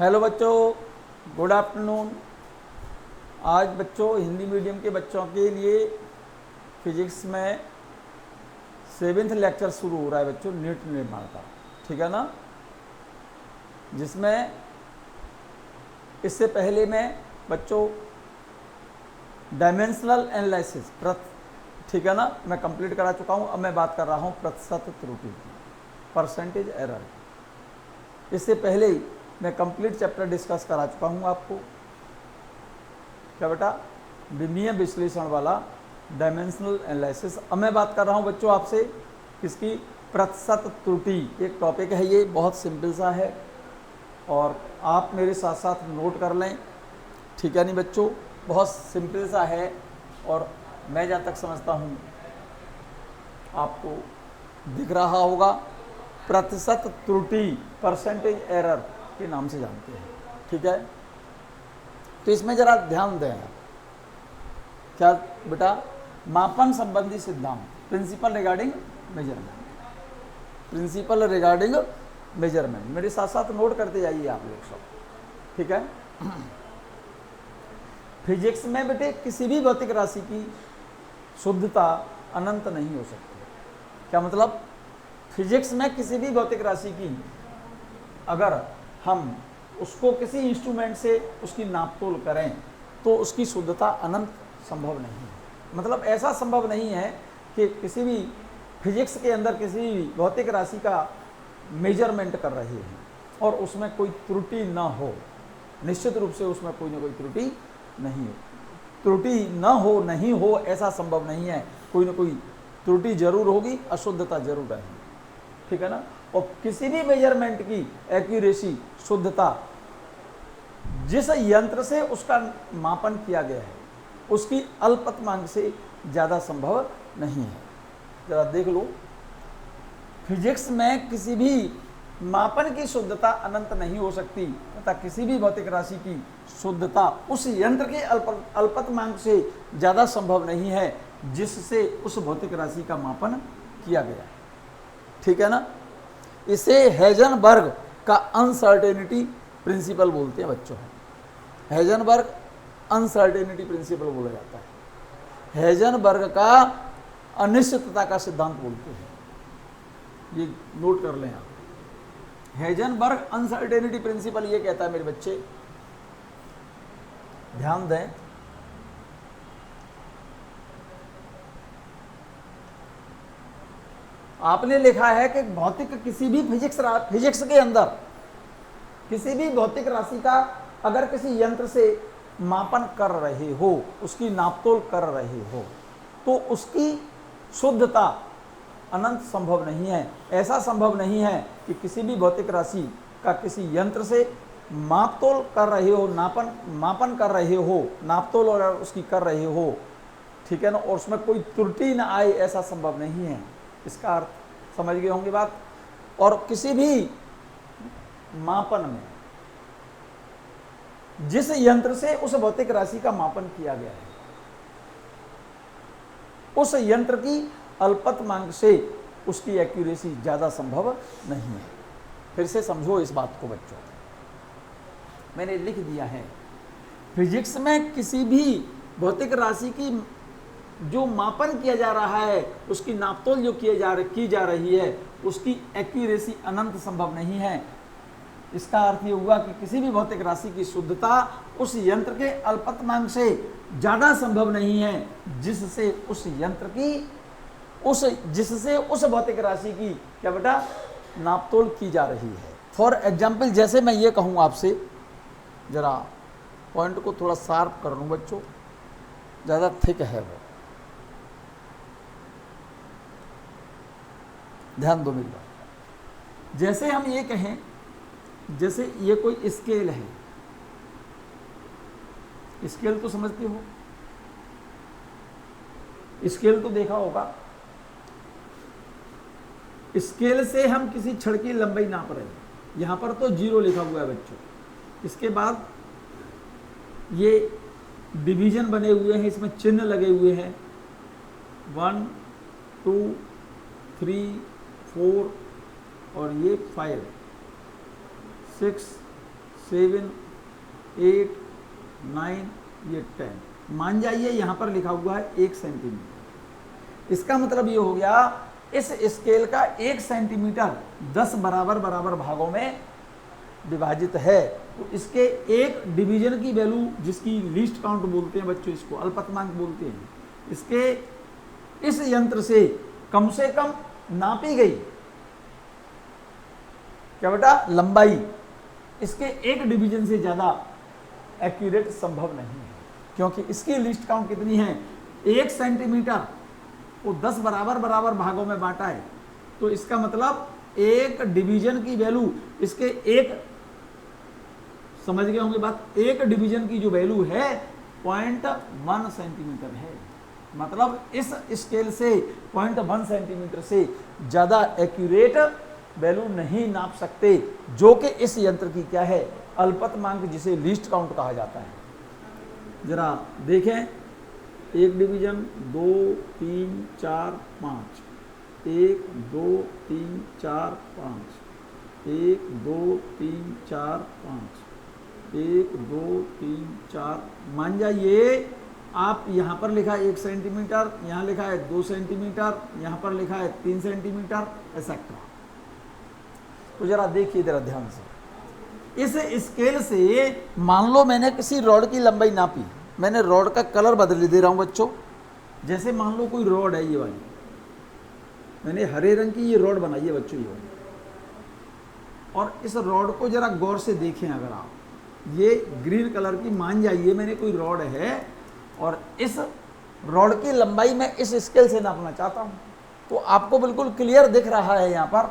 Hello बच्चों, good afternoon. आज बच्चों हिंदी मीडियम के बच्चों के लिए फिजिक्स में 7वां लेक्चर शुरू हो रहा है बच्चों, नीट निर्माण का। ठीक है ना। जिसमें इससे पहले मैं बच्चों डायमेंशनल एनालिसिस ठीक है ना, मैं कंप्लीट करा चुका हूँ। अब मैं बात कर रहा हूँ प्रतिशत त्रुटि की, परसेंटेज एरर। इससे पहले ही मैं कंप्लीट चैप्टर डिस्कस करा चुका हूँ आपको। क्या बेटा? विमीय विश्लेषण वाला डायमेंशनल एनालिसिस। अब मैं बात कर रहा हूँ बच्चों आपसे किसकी? प्रतिशत त्रुटि। एक टॉपिक है, ये बहुत सिंपल सा है और आप मेरे साथ साथ नोट कर लें। ठीक है नहीं बच्चों, बहुत सिंपल सा है और मैं जहाँ तक समझता हूँ आपको दिख रहा होगा। प्रतिशत त्रुटि, परसेंटेज एरर के नाम से जानते हैं। ठीक है, तो इसमें जरा ध्यान दें। क्या बेटा? मापन संबंधी सिद्धांत, principle regarding measurement. Principle regarding measurement मेरे साथ साथ नोट करते जाइए आप लोग सब। ठीक है। फिजिक्स में बेटे किसी भी भौतिक राशि की शुद्धता अनंत नहीं हो सकती। क्या मतलब? फिजिक्स में किसी भी भौतिक राशि की अगर हम उसको किसी इंस्ट्रूमेंट से उसकी नापतोल करें तो उसकी शुद्धता अनंत संभव नहीं है। मतलब ऐसा संभव नहीं है कि किसी भी फिजिक्स के अंदर किसी भी भौतिक राशि का मेजरमेंट कर रहे हैं और उसमें कोई त्रुटि ना हो। निश्चित रूप से उसमें कोई ना कोई त्रुटि नहीं हो। त्रुटि न हो, नहीं हो, ऐसा संभव नहीं है। कोई ना कोई त्रुटि जरूर होगी, अशुद्धता जरूर रहेगी। ठीक है ना। और किसी भी मेजरमेंट की एक्यूरेसी, शुद्धता, जिस यंत्र से उसका मापन किया गया है उसकी अल्पतमांक से ज़्यादा संभव नहीं है। जरा देख लो, फिजिक्स में किसी भी मापन की शुद्धता अनंत नहीं हो सकती तथा किसी भी भौतिक राशि की शुद्धता उस यंत्र के अल्पतमांक से ज़्यादा संभव नहीं है जिससे उस भौतिक राशि का मापन किया गया है। ठीक है ना। इसे हेजनबर्ग का अनसर्टेनिटी प्रिंसिपल बोलते हैं बच्चों। हेजनबर्ग अनसर्टेनिटी प्रिंसिपल बोला जाता है। हेजनबर्ग का अनिश्चितता का सिद्धांत बोलते हैं। ये नोट कर लें आप। हेजनबर्ग अनसर्टेनिटी प्रिंसिपल ये कहता है मेरे बच्चे, ध्यान दें, आपने लिखा है कि भौतिक किसी भी फिजिक्स के अंदर किसी भी भौतिक राशि का अगर किसी यंत्र से मापन कर रहे हो, उसकी नापतोल कर रहे हो, तो उसकी शुद्धता अनंत संभव नहीं है। ऐसा संभव नहीं है कि किसी भी भौतिक राशि का किसी यंत्र से मापतोल कर रहे हो, मापन कर रहे हो, नापतोल और उसकी कर रहे हो, ठीक है ना, और उसमें कोई त्रुटि ना आए, ऐसा संभव नहीं है। इसका अर्थ समझ गए होंगे बात। और किसी भी मापन में जिस यंत्र से उस भौतिक राशि का मापन किया गया है उस यंत्र की अल्पतमांक से उसकी एक्यूरेसी ज़्यादा संभव नहीं है। फिर से समझो इस बात को बच्चों, मैंने लिख दिया है। फिजिक्स में किसी भी भौतिक राशि की जो मापन किया जा रहा है, उसकी नापतोल जो की जा रही है, उसकी एक्यूरेसी अनंत संभव नहीं है। इसका अर्थ ये हुआ कि किसी भी भौतिक राशि की शुद्धता उस यंत्र के अल्पतमांक से ज़्यादा संभव नहीं है जिससे उस भौतिक राशि की क्या बेटा नापतोल की जा रही है। फॉर एग्जाम्पल, जैसे मैं ये कहूँ आपसे, जरा पॉइंट को थोड़ा शार्प कर लूँ बच्चों, ज़्यादा थिक है वो, ध्यान दो मेरी बात। जैसे हम ये कहें, जैसे ये कोई स्केल है, स्केल तो समझते हो, स्केल तो देखा होगा। स्केल से हम किसी छड़ की लंबाई नाप रहे हैं, यहां पर तो 0 लिखा हुआ है बच्चों। इसके बाद ये डिवीजन बने हुए हैं, इसमें चिन्ह लगे हुए हैं, 1 2 3 4 और ये 5 6 7, 8, 9, ये 10। मान जाइए यहाँ पर लिखा हुआ है 1 सेंटीमीटर। इसका मतलब ये हो गया इस स्केल का 1 सेंटीमीटर 10 बराबर बराबर भागों में विभाजित है। तो इसके एक डिवीजन की वैल्यू, जिसकी लीस्ट काउंट बोलते हैं बच्चों, इसको अल्पतमांक बोलते हैं, इसके इस यंत्र से कम नापी गई क्या बेटा लंबाई, इसके एक डिवीजन से ज्यादा एक्यूरेट संभव नहीं है, क्योंकि इसकी लिस्ट काउंट कितनी है 1 सेंटीमीटर को 10 बराबर बराबर भागों में बांटा है। तो इसका मतलब एक डिवीजन की वैल्यू, इसके एक, समझ गए होंगे बात, एक डिवीजन की जो वैल्यू है 0.1 सेंटीमीटर है। मतलब इस स्केल से 0.1 सेंटीमीटर से ज्यादा एक्यूरेट वैल्यू नहीं नाप सकते, जो कि इस यंत्र की क्या है अल्पतमांक, जिसे लीस्ट काउंट कहा जाता है। जरा देखें, एक डिवीजन 2, 3, 4, 5, 1, 2, 3, 4, 5, 1, 2, 3, 4, 5, 1, 2, 3, 4। मान जाइए आप यहाँ पर लिखा है 1 सेंटीमीटर, यहाँ लिखा है 2 सेंटीमीटर, यहाँ पर लिखा है 3 सेंटीमीटर एक्सेट्रा। तो जरा देखिए जरा ध्यान से, इस स्केल से मान लो मैंने किसी रॉड की लंबाई नापी, मैंने रॉड का कलर बदल दे रहा हूं बच्चों। जैसे मान लो कोई रॉड है, ये वाली मैंने हरे रंग की ये रॉड बनाई है बच्चों, ये वाली, और इस रॉड को जरा गौर से देखें। अगर आप ये ग्रीन कलर की, मान जाइए मैंने कोई रॉड है और इस रॉड की लंबाई मैं इस स्केल से नापना चाहता हूं, तो आपको बिल्कुल क्लियर दिख रहा है यहाँ पर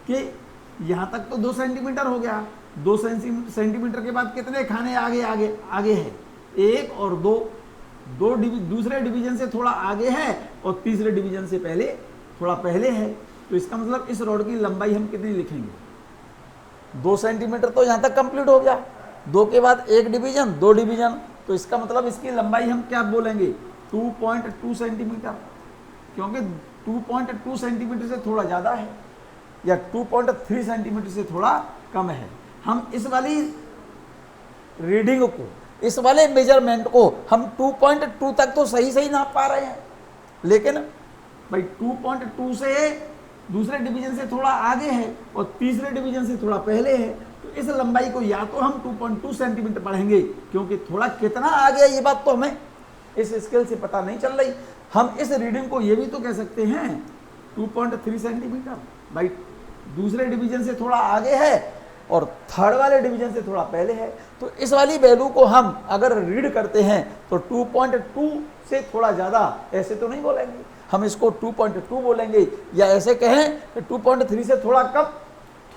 कि यहाँ तक तो 2 सेंटीमीटर हो गया। 2 सेंटीमीटर के बाद कितने खाने आगे आगे आगे है, 1 और 2, दूसरे डिवीजन से थोड़ा आगे है और तीसरे डिवीजन से पहले थोड़ा पहले है। तो इसका मतलब इस रॉड की लंबाई हम कितनी लिखेंगे, 2 सेंटीमीटर तो यहाँ तक कंप्लीट हो गया। 2 के बाद 1 डिवीजन, 2 डिवीजन, तो इसका मतलब इसकी लंबाई हम क्या बोलेंगे 2.2 सेंटीमीटर, क्योंकि 2.2 सेंटीमीटर से थोड़ा ज़्यादा है, या 2.3 सेंटीमीटर से थोड़ा कम है। हम इस वाली रीडिंग को, इस वाले मेजरमेंट को हम 2.2 तक तो सही नाप पा रहे हैं, लेकिन भाई 2.2 से दूसरे डिवीजन से थोड़ा आगे है और तीसरे डिवीजन से थोड़ा पहले है। तो इस लंबाई को या तो हम 2.2 सेंटीमीटर पढ़ेंगे, क्योंकि थोड़ा कितना आगे है ये बात तो हमें इस स्केल से पता नहीं चल रही। हम इस रीडिंग को ये भी तो कह सकते हैं 2.3 सेंटीमीटर, भाई दूसरे डिवीजन से थोड़ा आगे है और थर्ड वाले डिवीजन से थोड़ा पहले है। तो इस वाली वैल्यू को हम अगर रीड करते हैं तो 2.2 से थोड़ा ज़्यादा ऐसे तो नहीं बोलेंगे, हम इसको 2.2 बोलेंगे, या ऐसे कहें कि 2.3 से थोड़ा कम।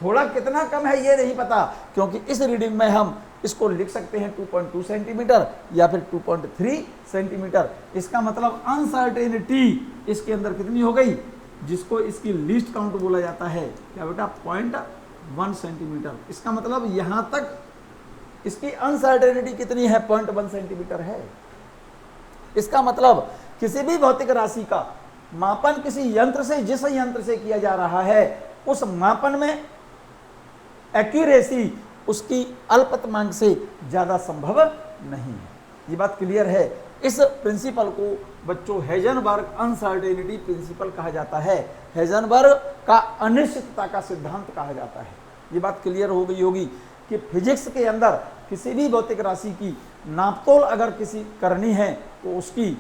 थोड़ा कितना कम है ये नहीं पता, क्योंकि इस रीडिंग में हम इसको लिख सकते हैं 2.2 सेंटीमीटर या फिर 2.3 सेंटीमीटर। इसका मतलब अनसर्टेनिटी इसके अंदर कितनी हो गई, जिसको इसकी लीस्ट काउंट बोला जाता है क्या बेटा 0.1 सेंटीमीटर। इसका मतलब यहां तक इसकी अनसर्टेनिटी कितनी है 0.1 सेंटीमीटर है। इसका मतलब किसी भी भौतिक राशि का मापन किसी यंत्र से, जिस यंत्र से किया जा रहा है, उस मापन में एक्यूरेसी उसकी अल्पतमांक से ज्यादा संभव नहीं है। ये बात क्लियर है। इस प्रिंसिपल को बच्चों हेजनबर्ग अनसर्टेनिटी प्रिंसिपल कहा जाता है, हेजनबर्ग का अनिश्चितता का सिद्धांत कहा जाता है। ये बात क्लियर हो गई होगी कि फिजिक्स के अंदर किसी भी भौतिक राशि की नापतोल अगर किसी करनी है तो उसकी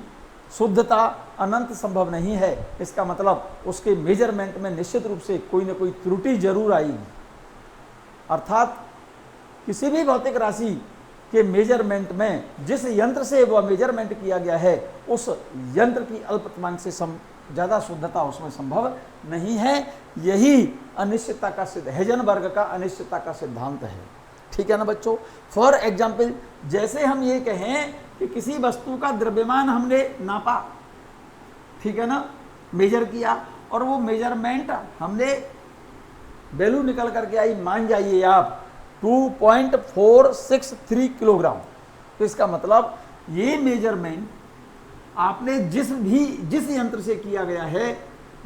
शुद्धता अनंत संभव नहीं है। इसका मतलब उसके मेजरमेंट में निश्चित रूप से कोई ना कोई त्रुटि जरूर आएगी, अर्थात किसी भी भौतिक राशि के मेजरमेंट में जिस यंत्र से वह मेजरमेंट किया गया है उस यंत्र की अल्पतमांक से ज़्यादा शुद्धता उसमें संभव नहीं है। यही अनिश्चितता का हेजनबर्ग का अनिश्चितता का सिद्धांत है। ठीक है ना बच्चों। फॉर एग्जाम्पल, जैसे हम ये कहें कि किसी वस्तु का द्रव्यमान हमने नापा, ठीक है ना, मेजर किया, और वो मेजरमेंट हमने वैल्यू निकल करके आई, मान जाइए आप 2.463 किलोग्राम। तो इसका मतलब ये मेजरमेंट आपने जिस यंत्र से किया गया है,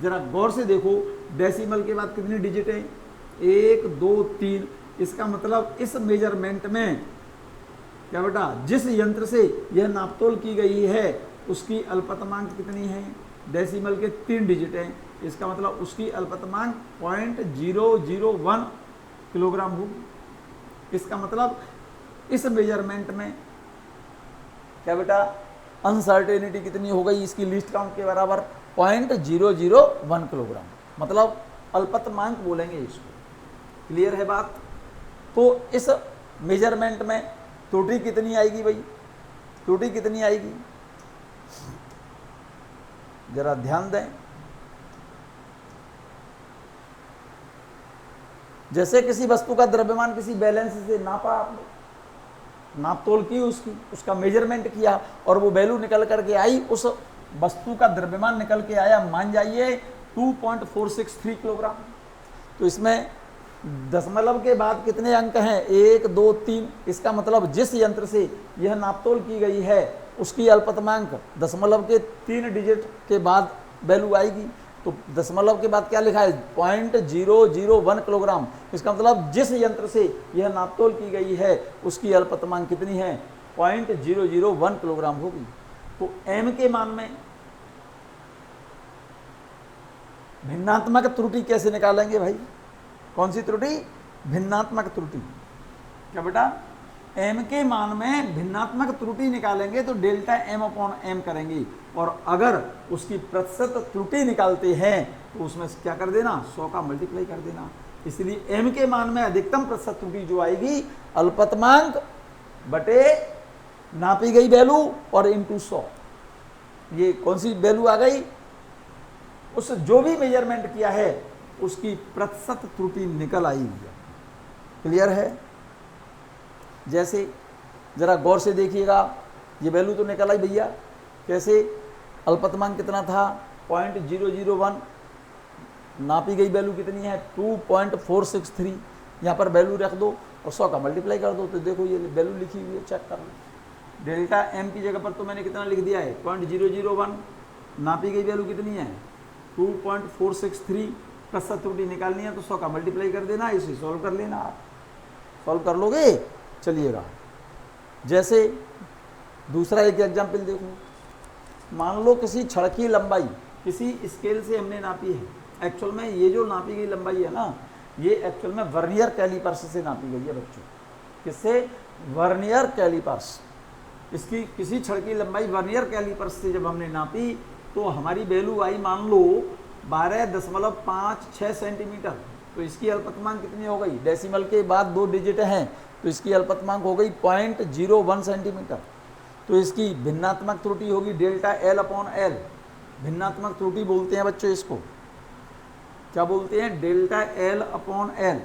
जरा गौर से देखो, डेसिमल के बाद कितनी डिजिट है 1 2 3, इसका मतलब इस मेजरमेंट में क्या बेटा, जिस यंत्र से यह नापतोल की गई है उसकी अल्पतमांक कितनी है, डेसिमल के 3 डिजिट हैं, इसका मतलब उसकी अल्पतमांक 0.001 किलोग्राम होगी। इसका मतलब इस मेजरमेंट में क्या बेटा, अनसर्टेनिटी कितनी हो गई, इसकी लीस्ट काउंट के बराबर 0.001 किलोग्राम, मतलब अल्पतमांक बोलेंगे इसको। क्लियर है बात। तो इस मेजरमेंट में त्रुटि कितनी आएगी भाई, त्रुटि कितनी आएगी, जरा ध्यान दें। जैसे किसी वस्तु का द्रव्यमान किसी बैलेंस से नापा आपने, नापतोल की उसकी, उसका मेजरमेंट किया और वो वैल्यू निकल करके आई, उस वस्तु का द्रव्यमान निकल के आया, मान जाइए 2.463 किलोग्राम। तो इसमें दशमलव के बाद कितने अंक हैं, 1 2 3। इसका मतलब जिस यंत्र से यह नापतोल की गई है उसकी अल्पतमांक दशमलव के 3 डिजिट के बाद वैल्यू आएगी। तो दशमलव के बाद क्या लिखा है, 0.001 किलोग्राम। इसका मतलब जिस यंत्र से यह नापतोल की गई है उसकी अल्पतमांक कितनी है, 0.001 किलोग्राम होगी। तो m के मान में भिन्नात्मक त्रुटि कैसे निकालेंगे भाई, कौन सी त्रुटि, भिन्नात्मक त्रुटि। क्या बेटा, m के मान में भिन्नात्मक त्रुटि निकालेंगे तो डेल्टा m/m करेंगे, और अगर उसकी प्रतिशत त्रुटि निकालते हैं तो उसमें क्या कर देना, 100 का मल्टीप्लाई कर देना। इसलिए m के मान में अधिकतम प्रतिशत त्रुटि जो आएगी, अल्पतमांक बटे नापी गई वैल्यू और इंटू 100। ये कौन सी वैल्यू आ गई, उस जो भी मेजरमेंट किया है उसकी प्रतिशत त्रुटि निकल आई। क्लियर है। जैसे जरा गौर से देखिएगा, ये वैल्यू तो निकल आई भैया, कैसे, अल्पतमांक कितना था 0.001, नापी गई वैल्यू कितनी है 2.463, यहाँ पर वैल्यू रख दो और 100 का मल्टीप्लाई कर दो, तो देखो ये वैल्यू लिखी हुई है, चेक कर लो। डेल्टा एम की जगह पर तो मैंने कितना लिख दिया है 0.001, नापी गई वैल्यू कितनी है 2.463, प्रतिशत त्रुटि निकालनी है तो 100 का मल्टीप्लाई कर देना, इसे सॉल्व कर लेना। आप सॉल्व कर लोगे, चलिएगा। जैसे दूसरा एक एग्जाम्पल देखो, मान लो किसी छड़ की लंबाई किसी स्केल से हमने नापी है। एक्चुअल में ये जो नापी गई लंबाई है ना, ये एक्चुअल में वर्नियर कैलिपर्स से नापी गई है बच्चों। किससे, वर्नियर कैलिपर्स। इसकी किसी छड़ की लंबाई वर्नियर कैलिपर्स से जब हमने नापी तो हमारी वैल्यू आई मान लो 12.56 सेंटीमीटर। तो इसकी अल्पतमांक कितनी हो गई, डेसिमल के बाद 2 डिजिट हैं तो इसकी अल्पतमांक हो गई 0.01 सेंटीमीटर। तो इसकी भिन्नात्मक त्रुटि होगी डेल्टा L/L। भिन्नात्मक त्रुटि बोलते हैं बच्चों इसको, क्या बोलते हैं, डेल्टा L/L,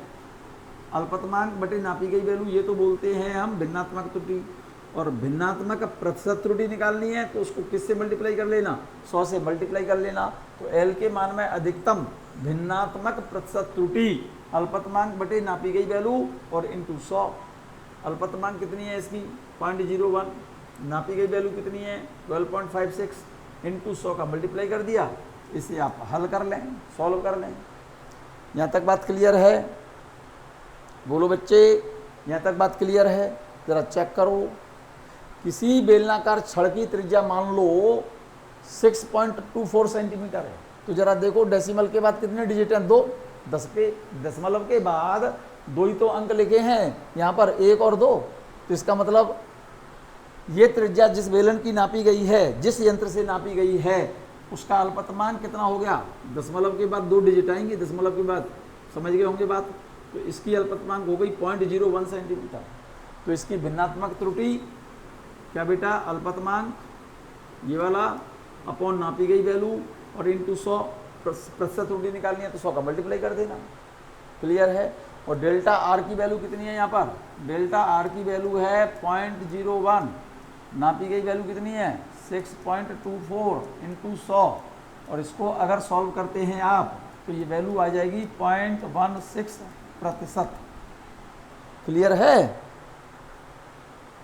अल्पतमांक बटे नापी गई वैल्यू, ये तो बोलते हैं हम भिन्नात्मक त्रुटि। और भिन्नात्मक प्रतिशत त्रुटि निकालनी है तो उसको किससे मल्टीप्लाई कर लेना, 100 से मल्टीप्लाई कर लेना। तो L के मान में अधिकतम भिन्नात्मक प्रतिशत त्रुटि, अल्पतमांक बटे नापी गई वैल्यू और इंटू 100। अल्पतमांक कितनी है इसकी 0.01, नापी गई वैल्यू कितनी है 12.56, इंटू 100 का मल्टीप्लाई कर दिया। इसे आप हल कर लें, सॉल्व कर लें। यहाँ तक बात क्लियर है, बोलो बच्चे, यहाँ तक बात क्लियर है। जरा चेक करो, किसी बेलनाकार छड़ की त्रिज्या मान लो 6.24 सेंटीमीटर है, तो जरा देखो डेसिमल के बाद कितने डिजिट हैं, 2। दशमलव के बाद 2 ही तो अंक लिखे हैं, यहाँ पर 1 और 2। तो इसका मतलब ये त्रिज्या जिस बेलन की नापी गई है, जिस यंत्र से नापी गई है, उसका अल्पतमांक कितना हो गया, दशमलव के बाद 2 डिजिट आएंगे, दशमलव के बाद, समझ गए होंगे बात। तो इसकी अल्पतमांक हो गई 0.01 सेंटीमीटर। तो इसकी भिन्नात्मक त्रुटि क्या बेटा, अल्पतमांक ये वाला अपॉन नापी गई वैल्यू और इंटू 100, प्रतिशत त्रुटि निकालनी है तो 100 का मल्टीप्लाई कर देना। क्लियर है। और डेल्टा आर की वैल्यू कितनी है, यहाँ पर डेल्टा आर की वैल्यू है 0.01, नापी गई वैल्यू कितनी है 6.24 इंटू 100, और इसको अगर सॉल्व करते हैं आप तो ये वैल्यू आ जाएगी 0.16%। क्लियर है,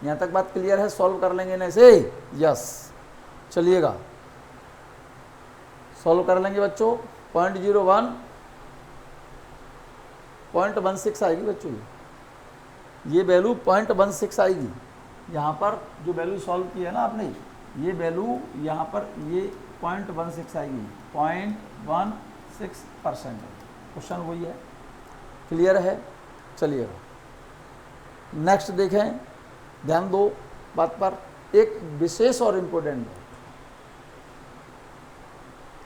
यहाँ तक बात क्लियर है, सॉल्व कर लेंगे ना इसे, यस। चलिएगा सॉल्व कर लेंगे बच्चों, 0.01 0.16 आएगी बच्चों, ये वैल्यू 0.16 आएगी। यहाँ पर जो वैल्यू सॉल्व की है ना आपने, ये वैल्यू यहाँ पर ये 0.16 आएगी, 0.16% है। क्वेश्चन वही है, क्लियर है। चलिए नेक्स्ट देखें, ध्यान दो बात पर, एक विशेष और इम्पोर्टेंट है।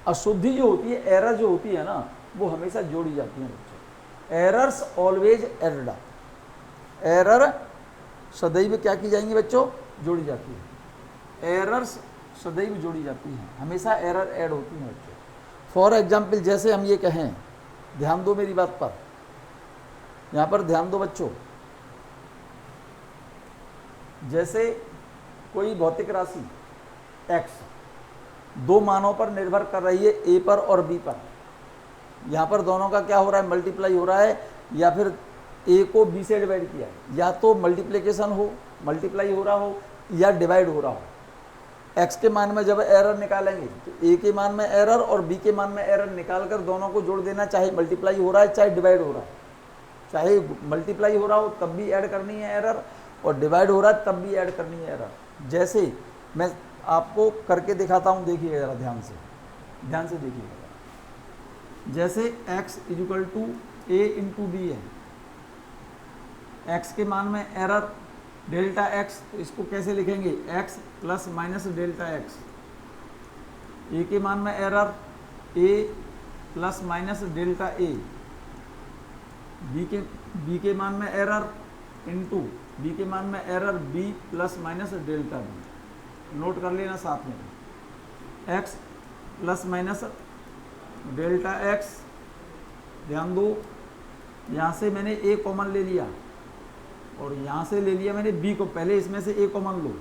अशुद्धि जो होती है, एरर जो होती है ना, वो हमेशा जोड़ी जाती है बच्चों। एरर्स ऑलवेज एडड, एरर सदैव क्या की जाएंगी बच्चों, जोड़ी जाती है। एरर्स सदैव जोड़ी जाती हैं, हमेशा एरर ऐड होती हैं बच्चों। फॉर एग्जाम्पल, जैसे हम ये कहें, ध्यान दो मेरी बात पर, यहाँ पर ध्यान दो बच्चों, जैसे कोई भौतिक राशि x दो मानों पर निर्भर कर रही है, a पर और b पर। यहाँ पर दोनों का क्या हो रहा है, मल्टीप्लाई हो रहा है, या फिर a को b से डिवाइड किया है, या तो मल्टीप्लिकेशन हो, मल्टीप्लाई हो रहा हो, या डिवाइड हो रहा हो। x के मान में जब एरर निकालेंगे तो a के मान में एरर और b के मान में एरर निकाल कर दोनों को जोड़ देना, चाहे मल्टीप्लाई हो रहा है चाहे डिवाइड हो रहा है। चाहे मल्टीप्लाई हो रहा हो तब भी ऐड करनी है एरर, और डिवाइड हो रहा है तब भी ऐड करनी है एरर। जैसे मैं आपको करके दिखाता हूँ, देखिएगा जरा ध्यान से देखिएगा। जैसे x equal to a into B है, x के मान में एरर डेल्टा x, तो इसको कैसे लिखेंगे, x plus minus delta x। a के मान में error a plus minus delta a, b के मान में एरर इंटू b के मान में error b plus minus delta b। Note कर लेना साथ में, x plus minus delta x। ध्यान दो, यहाँ से मैंने a कॉमन ले लिया और यहाँ से ले लिया मैंने b को, पहले इसमें से a कॉमन लो,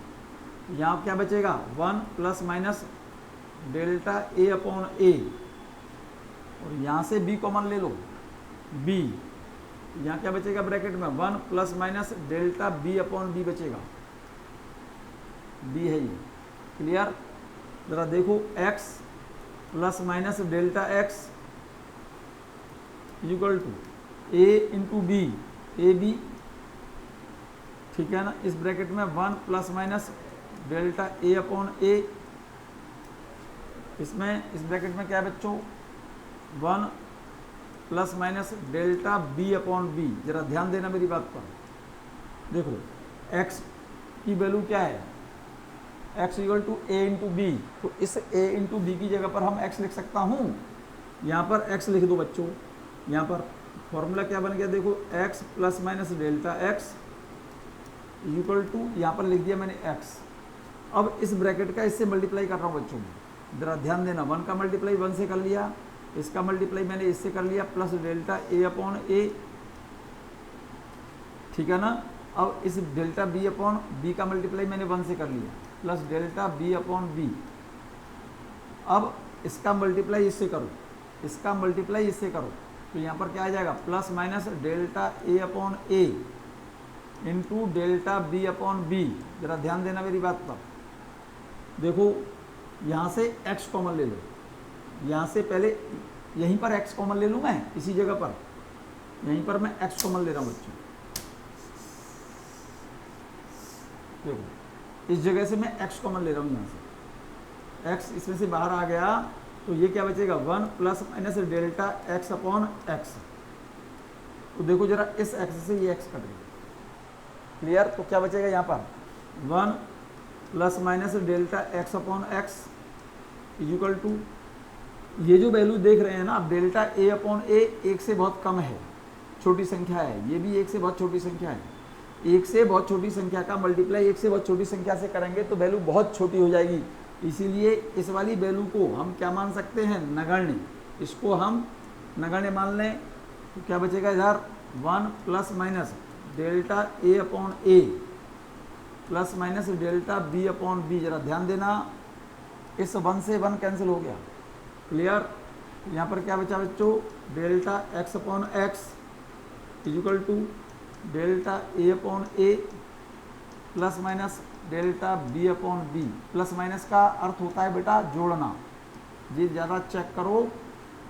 यहाँ क्या बचेगा, 1 plus minus delta a upon a, और यहाँ से b कॉमन ले लो b, यहाँ क्या बचेगा ब्रैकेट में, 1 plus minus delta b upon b बचेगा, b है ये, क्लियर। जरा देखो, x plus minus delta x equal to a into B, A B, ठीक है ना। इस ब्रैकेट में 1 plus minus delta a upon a, इसमें इस ब्रैकेट में क्या है बच्चों, 1 plus minus delta b upon b। जरा ध्यान देना मेरी बात पर, देखो x की वैल्यू क्या है, x equal to a into B, तो इस a इंटू बी की जगह पर हम x लिख सकता हूँ, यहाँ पर x लिख दो बच्चों। यहाँ पर फॉर्मूला क्या बन गया, देखो x plus minus delta x equal to, यहाँ पर लिख दिया मैंने x। अब इस ब्रैकेट का इससे मल्टीप्लाई कर रहा हूँ बच्चों, जरा ध्यान देना, 1 का मल्टीप्लाई 1 से कर लिया, इसका मल्टीप्लाई मैंने इससे कर लिया, plus delta a upon a, ठीक है ना। अब इस डेल्टा b अपॉन b का मल्टीप्लाई मैंने 1 से कर लिया, plus delta b upon b। अब इसका मल्टीप्लाई इससे करो, इसका मल्टीप्लाई इससे करो, तो यहाँ पर क्या आ जाएगा, plus minus delta a upon a into delta b upon b। जरा ध्यान देना मेरी बात पर, देखो यहाँ से x कॉमन ले लो, यहाँ से पहले यहीं पर x कॉमन ले लूँ मैं, इसी जगह पर यहीं पर मैं x कॉमन ले रहा हूँ बच्चों। देखो इस जगह से मैं x कॉमन ले रहा हूँ, यहाँ से x इसमें से बाहर आ गया, तो ये क्या बचेगा, 1 plus minus delta x upon x। तो देखो जरा इस x से ये x कट गया, क्लियर। तो क्या बचेगा यहाँ पर, 1 plus minus delta x upon x equal to, ये जो वैल्यू देख रहे हैं ना आप, डेल्टा a अपॉन a 1 से बहुत कम है, छोटी संख्या है, ये भी 1 से बहुत छोटी संख्या है। 1 से बहुत छोटी संख्या का मल्टीप्लाई 1 से बहुत छोटी संख्या से करेंगे तो वैल्यू बहुत छोटी हो जाएगी, इसीलिए इस वाली वैल्यू को हम क्या मान सकते हैं, नगण्य। इसको हम नगण्य मान लें तो क्या बचेगा इधर, 1 plus minus delta a upon a plus minus delta b upon b। जरा ध्यान देना, इस 1 से 1 कैंसिल हो गया, क्लियर। यहाँ पर क्या बचा बच्चों, delta x upon x equal to delta a upon a plus minus delta b upon b। Plus minus का अर्थ होता है बेटा जोड़ना, ये ज़्यादा चेक करो,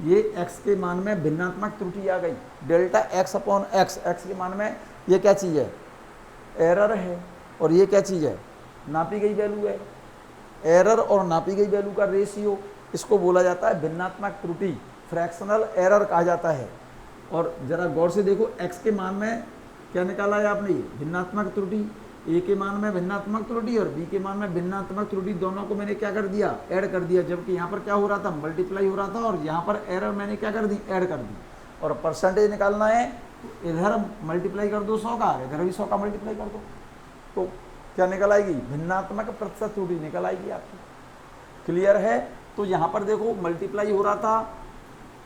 ये x के मान में भिन्नात्मक त्रुटि आ गई, delta x upon x, x के मान में ये क्या चीज़ है, एरर है और ये क्या चीज़ है, नापी गई वैल्यू है। एरर और नापी गई वैल्यू का रेशियो, इसको बोला जाता है भिन्नात्मक त्रुटि, फ्रैक्शनल एरर कहा जाता है। और जरा गौर से देखो, x के मान में क्या निकाला है आपने, भिन्नात्मक त्रुटि, a के मान में भिन्नात्मक त्रुटि और b के मान में भिन्नात्मक त्रुटि, दोनों को मैंने क्या कर दिया, ऐड कर दिया। जबकि यहाँ पर क्या हो रहा था, मल्टीप्लाई हो रहा था, और यहाँ पर एरर मैंने क्या कर दी, ऐड कर दी। और परसेंटेज निकालना है तो इधर मल्टीप्लाई कर दो 100 का, इधर भी 100 का मल्टीप्लाई कर दो, तो क्या निकल आएगी, भिन्नात्मक प्रतिशत त्रुटि निकल आएगी आपकी। क्लियर है। तो यहाँ पर देखो मल्टीप्लाई हो रहा था,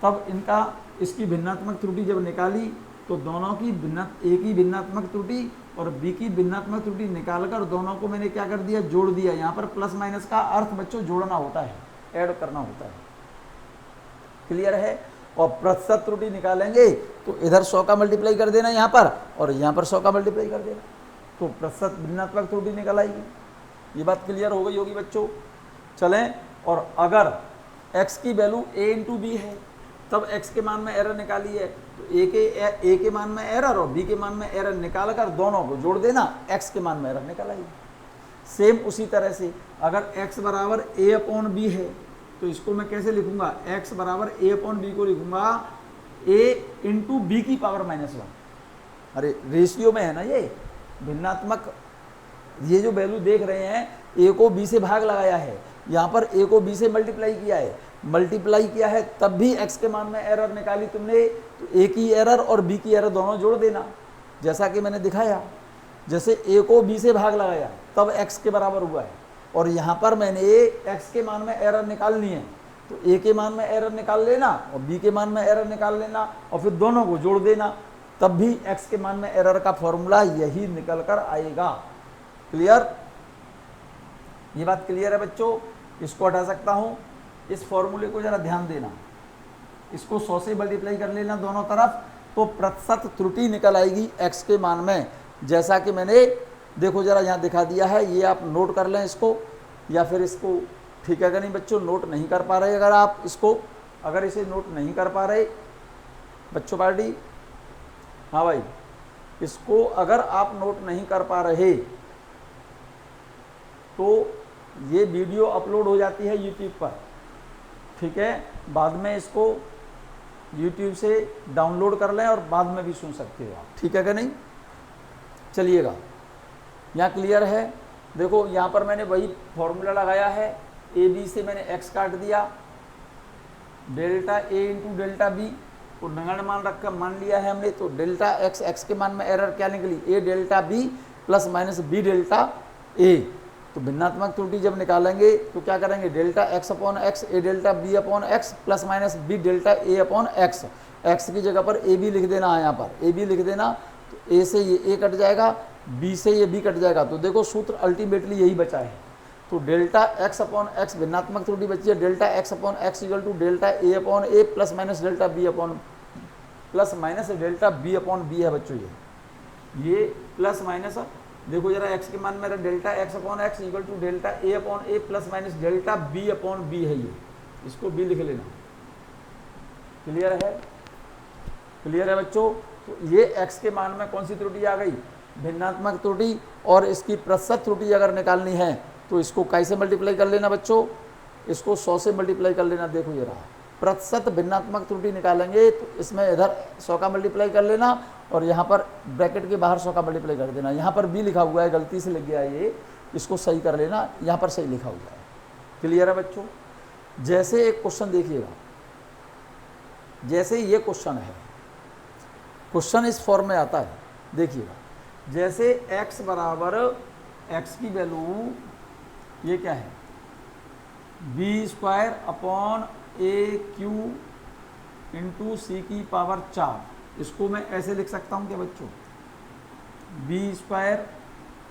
तब इनका इसकी भिन्नात्मक त्रुटि जब निकाली तो दोनों की ए की भिन्नात्मक त्रुटि और बी की भिन्नात्मक त्रुटि निकालकर दोनों को मैंने क्या कर दिया, जोड़ दिया। यहाँ पर प्लस माइनस का अर्थ बच्चों जोड़ना होता है, ऐड करना होता है। क्लियर है। और प्रतिशत त्रुटि निकालेंगे तो इधर 100 का मल्टीप्लाई कर देना यहाँ पर, और यहाँ पर 100 का मल्टीप्लाई कर देना, तो प्रतिशत भिन्नात्मक त्रुटि निकल आएगी। ये बात क्लियर हो गई होगी बच्चों। चलें, और अगर x की वैल्यू a इंटू बी है, तब x के मान में एरर निकाली है, तो a के मान में एरर और b के मान में एरर निकाल कर दोनों को जोड़ देना, x के मान में एरर निकल आएगी। सेम उसी तरह से अगर x बराबर a अपॉन बी है, तो इसको मैं कैसे लिखूंगा, x बराबर a अपॉन बी को लिखूंगा a इंटू बी की पावर -1। अरे रेशियो में है ना ये भिन्नात्मक, ये जो वैल्यू देख रहे हैं a को b से भाग लगाया है, यहाँ पर a को b से मल्टीप्लाई किया है, मल्टीप्लाई किया है, तब भी x के मान में एरर निकाली तुमने, तो a की एरर और b की एरर दोनों जोड़ देना, जैसा कि मैंने दिखाया। जैसे a को b से भाग लगाया तब x के बराबर हुआ है, और यहाँ पर मैंने x के मान में एरर निकालनी है, तो a के मान में एरर निकाल लेना और b के मान में एरर निकाल लेना, और फिर दोनों को जोड़ देना, तब भी x के मान में एरर का फॉर्मूला यही निकल कर आएगा। क्लियर। ये बात क्लियर है बच्चों। इसको हटा सकता हूँ, इस फॉर्मूले को जरा ध्यान देना, इसको 100 से मल्टीप्लाई कर लेना दोनों तरफ, तो प्रतिशत त्रुटि निकल आएगी x के मान में, जैसा कि मैंने देखो जरा यहाँ दिखा दिया है। ये आप नोट कर लें इसको, या फिर इसको, ठीक है कि नहीं बच्चों, नोट नहीं कर पा रहे अगर आप इसको, अगर इसे नोट नहीं कर पा रहे बच्चों पार्टी, हाँ भाई, इसको अगर आप नोट नहीं कर पा रहे तो ये वीडियो अपलोड हो जाती है यूट्यूब पर, ठीक है, बाद में इसको यूट्यूब से डाउनलोड कर लें और बाद में भी सुन सकते हो आप, ठीक है कि नहीं। चलिएगा, यहाँ क्लियर है। देखो यहाँ पर मैंने वही फॉर्मूला लगाया है, ए बी से मैंने x काट दिया, delta a into delta B को नगण्य मान रखकर मान लिया है हमने, तो डेल्टा x के मान में एरर क्या निकली, a delta b plus minus b delta a। तो भिन्नात्मक त्रुटि जब निकालेंगे तो क्या करेंगे, delta x upon x A delta b upon x plus minus b delta a upon x. x की जगह पर a b लिख देना है, यहाँ पर a b लिख देना, तो a से ये a कट जाएगा, b से ये b कट जाएगा, तो देखो सूत्र अल्टीमेटली यही बचा है। तो डेल्टा x अपॉन एक्स भिन्नात्मक त्रुटि बची है, delta x upon x equal to delta a upon a plus minus delta b upon plus minus delta b upon b है बच्चों। ये प्लस माइनस, देखो जरा x के मान मेरा delta x upon x equal to delta a upon a plus minus delta b upon b है, ये इसको b लिख लेना। क्लियर है, क्लियर है बच्चों। तो ये x के मान में कौन सी त्रुटि आ गई, भिन्नात्मक त्रुटि, और इसकी प्रतिशत त्रुटि अगर निकालनी है तो इसको कैसे मल्टीप्लाई कर लेना बच्चों, इसको 100 से मल्टीप्लाई कर लेना। देखो ये रहा, प्रतिशत भिन्नात्मक त्रुटि निकालेंगे तो इसमें इधर 100 का मल्टीप्लाई कर लेना और यहाँ पर ब्रैकेट के बाहर 100 का मल्टीप्लाई कर देना। यहाँ पर b लिखा हुआ है, गलती से लिख गया ये, इसको सही कर लेना, यहाँ पर सही लिखा हुआ है। क्लियर है बच्चों। जैसे एक क्वेश्चन देखिएगा, जैसे ये क्वेश्चन है, क्वेश्चन इस फॉर्म में आता है, देखिएगा, जैसे x बराबर x की वैल्यू ये क्या है, बी स्क्वायर अपॉन ए क्यू इंटू सी की पावर 4, इसको मैं ऐसे लिख सकता हूँ क्या बच्चों, बी स्क्वायर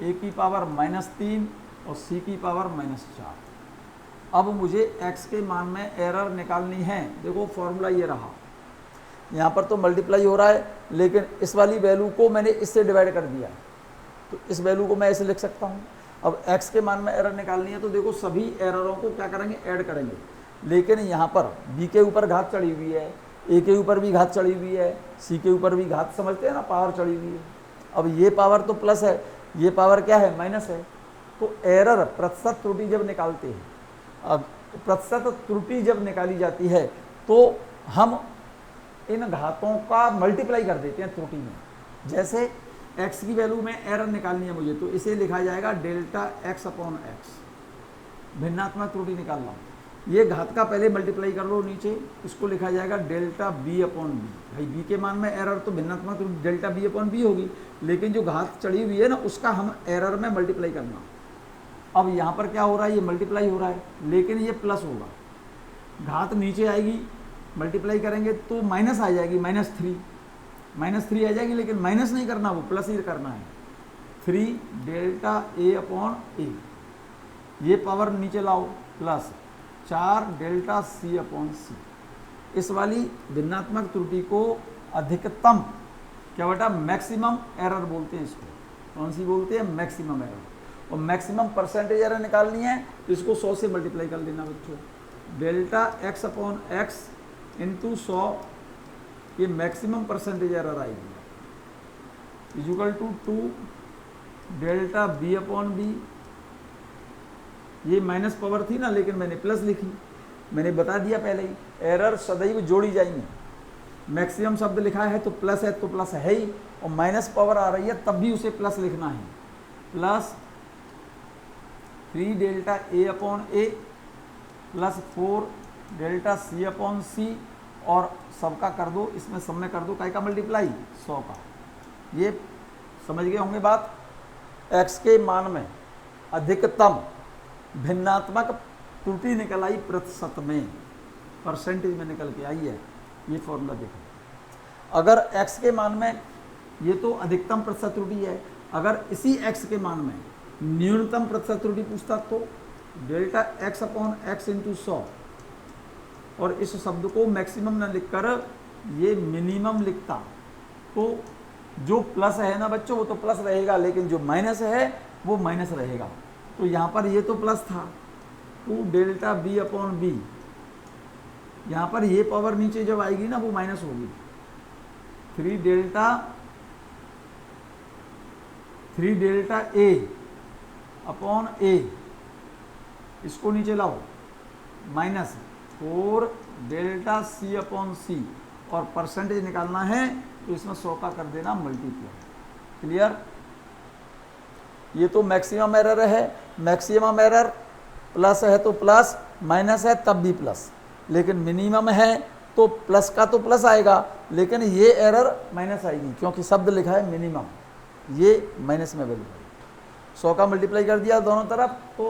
ए की पावर -3 और सी की पावर -4। अब मुझे x के मान में एरर निकालनी है। देखो फॉर्मूला ये रहा, यहाँ पर तो मल्टीप्लाई हो रहा है, लेकिन इस वाली वैल्यू को मैंने इससे डिवाइड कर दिया, तो इस वैल्यू को मैं ऐसे लिख सकता हूँ। अब x के मान में एरर निकालनी है तो देखो सभी एररों को क्या करेंगे, ऐड करेंगे, लेकिन यहाँ पर b के ऊपर घात चढ़ी हुई है, a के ऊपर भी घात चढ़ी हुई है, c के ऊपर भी घात, समझते हैं ना, पावर चढ़ी हुई है। अब ये पावर तो प्लस है, ये पावर क्या है, माइनस है। तो एरर प्रतिशत त्रुटि जब निकालते हैं, अब प्रतिशत त्रुटि जब निकाली जाती है तो हम इन घातों का मल्टीप्लाई कर देते हैं त्रुटि में। जैसे x की वैल्यू में एरर निकालनी है मुझे, तो इसे लिखा जाएगा डेल्टा x अपॉन एक्स, भिन्नात्मक त्रुटि निकाल रहा हूँ। ये घात का पहले मल्टीप्लाई कर लो नीचे, इसको लिखा जाएगा डेल्टा b अपॉन बी। भाई b के मान में एरर तो भिन्नात्मक त्रुटि डेल्टा b अपॉन बी होगी, लेकिन जो घात चढ़ी हुई है ना उसका हम एरर में मल्टीप्लाई करना। अब यहाँ पर क्या हो रहा है, ये मल्टीप्लाई हो रहा है, लेकिन ये प्लस होगा, घात नीचे आएगी, मल्टीप्लाई करेंगे तो माइनस आ जाएगी, -3 आ जाएगी, लेकिन माइनस नहीं करना, वो प्लस ही करना है। 3 डेल्टा a अपॉन ए, ये पावर नीचे लाओ, प्लस 4 डेल्टा c अपॉन सी। इस वाली भिन्नात्मक त्रुटि को अधिकतम क्या बेटा, मैक्सिमम एरर बोलते हैं इसको। कौन सी बोलते हैं, मैक्सिमम एरर। और मैक्सिमम परसेंटेज एरर निकालनी है तो इसको 100 से मल्टीप्लाई कर देना बच्चों। Delta x upon x into 100, ये मैक्सिमम परसेंटेज एरर आएगी, equal to 2 delta b upon b. ये माइनस पावर थी ना, लेकिन मैंने प्लस लिखी, मैंने बता दिया पहले ही, एरर सदैव जोड़ी जाएंगी। मैक्सिमम शब्द लिखा है तो प्लस है तो प्लस है ही, और माइनस पावर आ रही है तब भी उसे प्लस लिखना है। Plus 3 delta a upon A plus 4 delta c upon C, और सबका कर दो, इसमें सब में कर दो काय का मल्टीप्लाई, 100 का। ये समझ गए होंगे बात। x के मान में अधिकतम भिन्नात्मक त्रुटि निकल आई प्रतिशत में, परसेंटेज में निकल के आई है। ये फॉर्मूला देखो, अगर x के मान में, ये तो अधिकतम प्रतिशत त्रुटि है, अगर इसी x के मान में न्यूनतम प्रतिशत त्रुटि पूछता तो delta x upon x into 100, और इस शब्द को मैक्सिमम न लिखकर ये मिनिमम लिखता, तो जो प्लस है ना बच्चों वो तो प्लस रहेगा, लेकिन जो माइनस है वो माइनस रहेगा। तो यहाँ पर ये तो प्लस था, 2 डेल्टा b अपॉन बी, यहाँ पर ये पावर नीचे जब आएगी ना वो माइनस होगी। 3 डेल्टा a अपॉन ए, इसको नीचे लाओ, minus 4 delta c upon C, और परसेंटेज निकालना है तो इसमें 100 का कर देना मल्टीप्लाई। क्लियर। ये तो मैक्सिमम एरर है, मैक्सिमम एरर प्लस है तो प्लस, माइनस है तब भी प्लस, लेकिन मिनिमम है तो प्लस का तो प्लस आएगा, लेकिन ये एरर माइनस आएगी क्योंकि शब्द लिखा है मिनिमम, ये माइनस में वैल्यू है। 100 का मल्टीप्लाई कर दिया दोनों तरफ, तो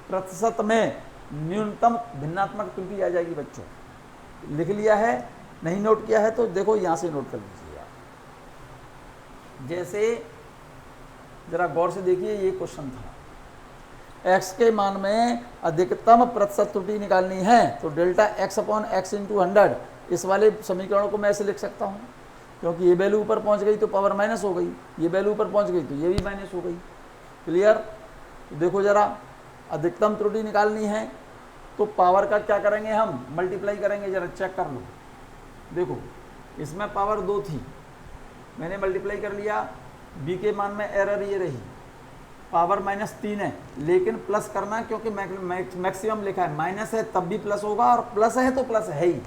प्रतिशत में न्यूनतम भिन्नात्मक त्रुटि आ जाएगी बच्चों। लिख लिया है, नहीं नोट किया है तो देखो यहाँ से नोट कर लीजिए आप। जैसे जरा गौर से देखिए, ये क्वेश्चन था, x के मान में अधिकतम प्रतिशत त्रुटि निकालनी है तो delta x upon x into 100, इस वाले समीकरण को मैं ऐसे लिख सकता हूँ, क्योंकि ये वैल्यू ऊपर पहुँच गई तो पावर माइनस हो गई, ये वैल्यू ऊपर पहुँच गई तो ये भी माइनस हो गई। क्लियर। तो देखो जरा, अधिकतम त्रुटि निकालनी है तो पावर का क्या करेंगे, हम मल्टीप्लाई करेंगे। जरा चेक कर लो, देखो इसमें पावर 2 थी, मैंने मल्टीप्लाई कर लिया, b के मान में एरर ये रही, पावर -3 है, लेकिन प्लस करना है क्योंकि मैक्सिमम लिखा है, माइनस है तब भी प्लस होगा, और प्लस है तो प्लस है ही।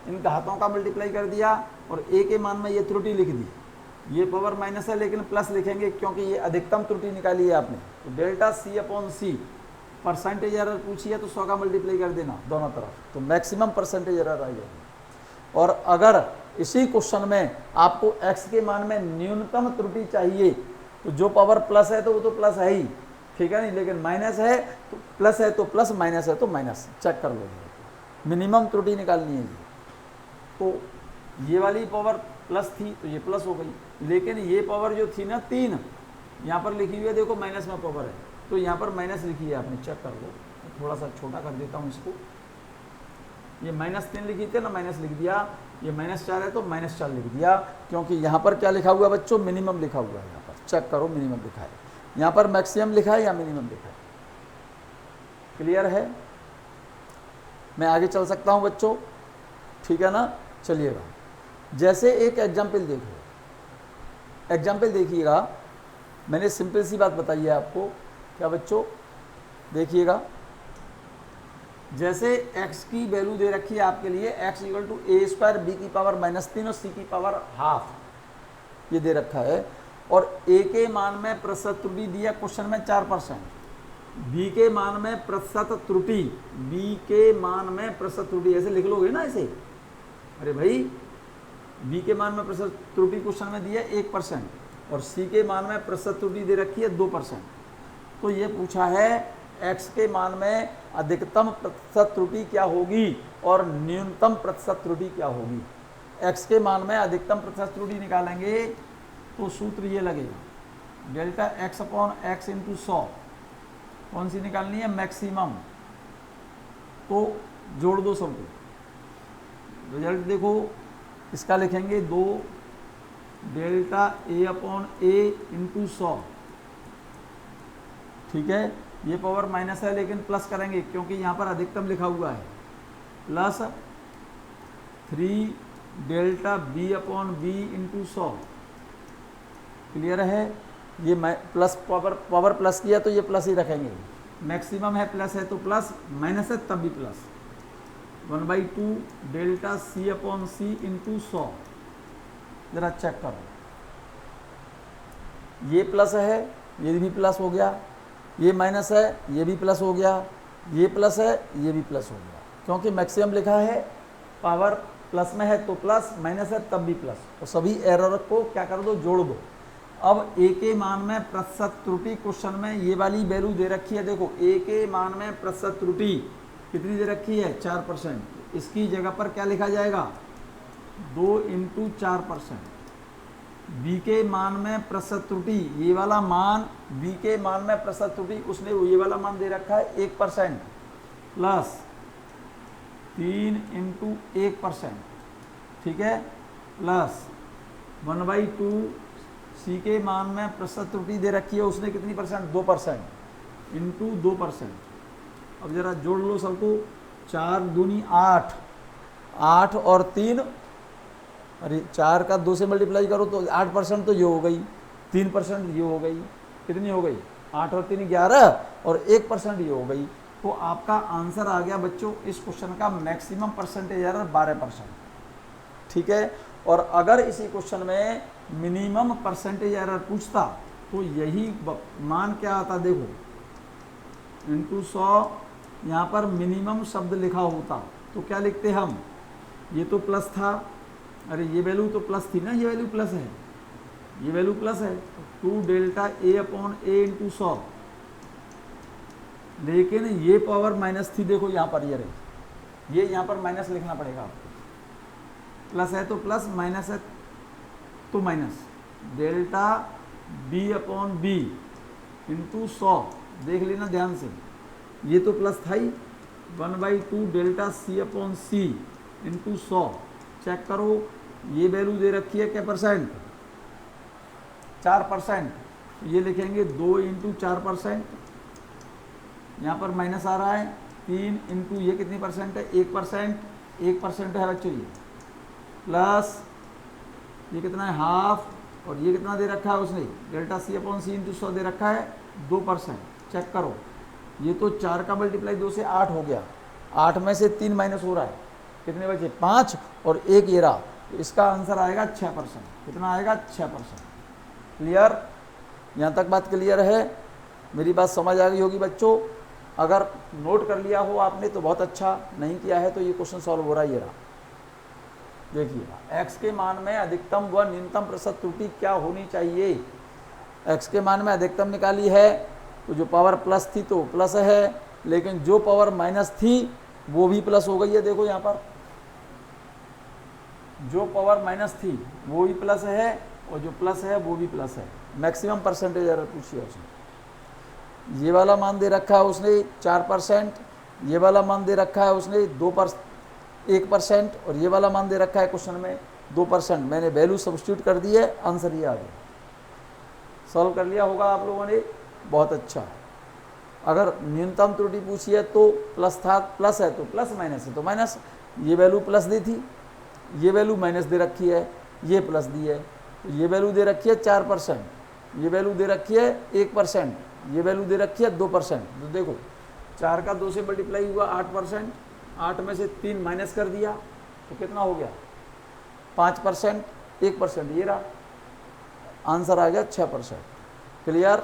इन घातों का मल्टीप्लाई कर दिया और a के मान में ये त्रुटि लिख दी, ये पावर माइनस है लेकिन प्लस लिखेंगे क्योंकि ये अधिकतम त्रुटि निकाली है आपने। तो डेल्टा c अपॉन सी, परसेंटेज एरर पूछी है तो 100 का मल्टीप्लाई कर देना दोनों तरफ, तो मैक्सिमम परसेंटेज एरर आ जाएगी। और अगर इसी क्वेश्चन में आपको x के मान में न्यूनतम त्रुटि चाहिए तो जो पावर प्लस है तो वो तो प्लस है ही, ठीक है नहीं, लेकिन माइनस है तो प्लस है तो प्लस, माइनस है तो माइनस, चेक कर लो। मिनिमम त्रुटि निकालनी है, तो ये वाली पावर प्लस थी तो ये प्लस हो गई, लेकिन ये पावर जो थी ना 3 यहाँ पर लिखी हुई है, देखो माइनस में पावर है तो यहाँ पर माइनस लिखी है आपने, चेक कर लो। थोड़ा सा छोटा कर देता हूँ इसको, ये -3 लिखी थी ना, माइनस लिख दिया, ये -4 है तो -4 लिख दिया, क्योंकि यहाँ पर क्या लिखा हुआ है बच्चों, मिनिमम लिखा हुआ है। यहाँ पर चेक करो, मिनिमम लिखा है, यहाँ पर मैक्सिमम लिखा है या मिनिमम लिखा है। क्लियर है, मैं आगे चल सकता हूँ बच्चों, ठीक है ना। चलिएगा, जैसे एक एग्जाम्पल देखो, एग्जाम्पल देखिएगा, मैंने सिंपल सी बात बताई है आपको। क्या बच्चों, देखिएगा, जैसे x की वैल्यू दे रखी है आपके लिए x equal to a square b की पावर -3 और c की पावर हाफ, ये दे रखा है। और a के मान में प्रतिशत त्रुटि दिया क्वेश्चन में 4%, b के मान में प्रतिशत त्रुटि, b के मान में प्रतिशत त्रुटि ऐसे लिख लोगे ना ऐसे, अरे भाई b के मान में प्रतिशत त्रुटि क्वेश्चन में दिया 1% और c के मान में प्रतिशत त्रुटि दे रखी है 2%। तो ये पूछा है x के मान में अधिकतम प्रतिशत त्रुटि क्या होगी और न्यूनतम प्रतिशत त्रुटि क्या होगी। x के मान में अधिकतम प्रतिशत त्रुटि निकालेंगे तो सूत्र ये लगेगा delta x upon x into 100। कौन सी निकालनी है, मैक्सिमम। तो जोड़ दो सबको, रिजल्ट देखो, इसका लिखेंगे 2 delta a upon a into 100, ठीक है। ये पावर माइनस है लेकिन प्लस करेंगे क्योंकि यहाँ पर अधिकतम लिखा हुआ है, plus 3 delta b upon b into 100। Clear है, ये प्लस पावर प्लस किया तो ये प्लस ही रखेंगे, मैक्सिमम है प्लस है तो प्लस, माइनस है तब भी plus. 1/2 delta c upon c into 100। जरा चेक करो, ये प्लस है, ये भी प्लस हो गया, ये माइनस है, ये भी प्लस हो गया, ये प्लस है, ये भी प्लस हो गया, क्योंकि मैक्सिमम लिखा है, पावर प्लस में है तो प्लस, माइनस है तब भी प्लस। तो सभी एरर को क्या कर दो, जोड़ दो। अब a के मान में प्रतिशत त्रुटि क्वेश्चन में ये वाली वैल्यू दे रखी है, देखो a के मान में प्रतिशत त्रुटि कितनी दे रखी है, 4%। इसकी जगह पर क्या लिखा जाएगा, 2 इंटू 4%। b के मान में प्रतिशत त्रुटि, ये वाला मान b के मान में प्रतिशत त्रुटि उसने ये वाला मान दे रखा है 1%, प्लस 3 इंटू 1%, ठीक है, प्लस 1/2 c के मान में प्रतिशत त्रुटि दे रखी है उसने कितनी परसेंट, 2%, इंटू 2%। अब जरा जोड़ लो सबको, 4 दूनी 8, 8 और 3, अरे 4 का 2 से मल्टीप्लाई करो तो 8% तो ये हो गई, 3% ये हो गई, कितनी हो गई, 8 और 3 11 और 1% ये हो गई। तो आपका आंसर आ गया बच्चों इस क्वेश्चन का मैक्सिमम परसेंटेज एरर 12%, ठीक है। और अगर इसी क्वेश्चन में मिनिमम परसेंटेज एरर पूछता तो यही मान क्या आता, देखो इंटू 100, यहाँ पर मिनिमम शब्द लिखा होता तो क्या लिखते हम, ये तो प्लस था, अरे ये वैल्यू तो प्लस थी ना, ये वैल्यू प्लस है, ये वैल्यू प्लस है, तो 2 delta a upon a into 100, लेकिन ये पावर माइनस थी, देखो यहाँ पर ये रही, ये यहाँ पर माइनस लिखना पड़ेगा आपको, प्लस है तो प्लस, माइनस है तो minus, delta b upon b into 100, देख लेना ध्यान से, ये तो प्लस था ही, 1/2 delta c upon c into 100। Check करो, ये वैल्यू दे रखी है क्या परसेंट, 4%, ये लिखेंगे 2 इंटू 4%, यहाँ पर माइनस आ रहा है, 3 इंटू ये कितनी परसेंट है, 1%, 1% है बच्चों ये, प्लस ये कितना है, हाफ, और ये कितना दे रखा है उसने, delta c upon c into 100 दे रखा है 2%। चेक करो, ये तो 4 का मल्टीप्लाई 2 से 8 हो गया, 8 में से 3 माइनस हो रहा है, कितने बचे, 5 और 1 ये रहा, तो इसका आंसर आएगा 6%। कितना आएगा, 6%। क्लियर, यहाँ तक बात क्लियर है, मेरी बात समझ आ गई होगी बच्चों। अगर नोट कर लिया हो आपने तो बहुत अच्छा, नहीं किया है तो ये क्वेश्चन सॉल्व हो रहा है, ये रहा, देखिएगा। x के मान में अधिकतम व न्यूनतम प्रतिशत त्रुटि क्या होनी चाहिए, x के मान में अधिकतम निकाली है तो जो पावर प्लस थी तो प्लस है, लेकिन जो पावर माइनस थी वो भी प्लस हो गई है, देखो यहाँ पर जो पावर माइनस थी वो भी प्लस है और जो प्लस है वो भी प्लस है। मैक्सिमम परसेंटेज एरर पूछी है उसने, ये वाला मान दे रखा है उसने 4%, ये वाला मान दे रखा है उसने 1% और ये वाला मान दे रखा है क्वेश्चन में 2%। मैंने वैल्यू सब्स्टिट्यूट कर दी है, आंसर ये आ गया। सॉल्व कर लिया होगा आप लोगों ने, बहुत अच्छा। अगर न्यूनतम त्रुटि पूछी है तो प्लस था, प्लस है तो प्लस, माइनस है तो माइनस, ये वैल्यू प्लस दी थी, ये वैल्यू माइनस दे रखी है, ये प्लस दी है, तो ये वैल्यू दे रखी है 4%, ये वैल्यू दे रखी है 1%, ये वैल्यू दे रखी है 2%। तो देखो 4 का 2 से मल्टीप्लाई हुआ 8%, 8 में से 3 माइनस कर दिया तो कितना हो गया 5%, 1%, ये रहा आंसर आ गया 6%। क्लियर।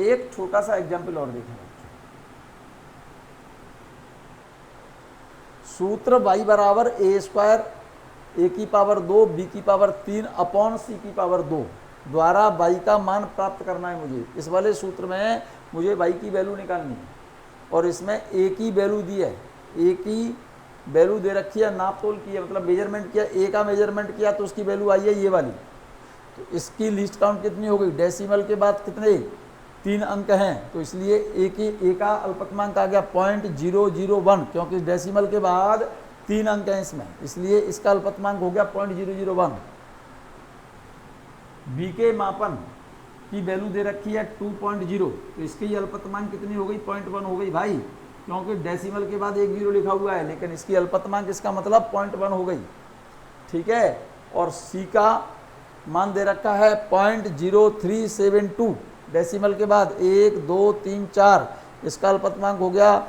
एक छोटा सा एग्जाम्पल और देखें बच्चों। सूत्र y बराबर ए स्क्वायर ए की पावर 2 बी की पावर 3 अपॉन सी की पावर 2 द्वारा y का मान प्राप्त करना है मुझे। इस वाले सूत्र में मुझे y की वैल्यू निकालनी है और इसमें a की वैल्यू दी है, a की वैल्यू दे रखी है, नाप तोल की है, मतलब मेजरमेंट किया, a का मेजरमेंट किया तो उसकी वैल्यू आई है ये वाली। तो इसकी लिस्ट काउंट कितनी हो गई, डेसिमल के बाद कितने 3 अंक हैं, तो इसलिए ए का अल्पतमांक आ गया 0.001, क्योंकि डेसिमल के बाद 3 अंक हैं इसमें, इसलिए इसका अल्पतमांक हो गया 0.001। बी के मापन की वैल्यू दे रखी है 2.0, तो इसकी अल्पतमांक कितनी हो गई 0.1 हो गई भाई, क्योंकि डेसिमल के बाद 1 0 लिखा हुआ है, लेकिन इसकी अल्पतमांक इसका मतलब 0.1 हो गई। ठीक है। और सी का मान दे रखा है 0.0372, डेसिमल के बाद 1 2 3 4, इसका अल्पतमांक हो गया,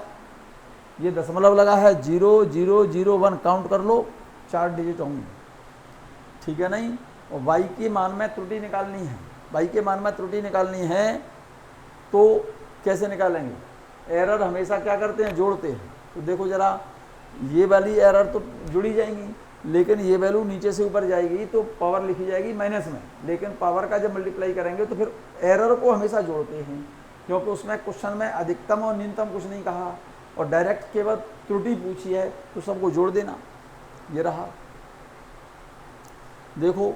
ये दशमलव लगा है 0001, काउंट कर लो 4 डिजिट होंगे। ठीक है नहीं। और y के मान में त्रुटि निकालनी है, y के मान में त्रुटि निकालनी है तो कैसे निकालेंगे, एरर हमेशा क्या करते हैं जोड़ते हैं। तो देखो जरा, ये वाली एरर तो जुड़ी जाएंगी, लेकिन ये वैल्यू नीचे से ऊपर जाएगी तो पावर लिखी जाएगी माइनस में, लेकिन पावर का जब मल्टीप्लाई करेंगे तो फिर एरर को हमेशा जोड़ते हैं, क्योंकि उसमें क्वेश्चन में अधिकतम और न्यूनतम कुछ नहीं कहा और डायरेक्ट केवल त्रुटि पूछी है, तो सबको जोड़ देना। ये रहा, देखो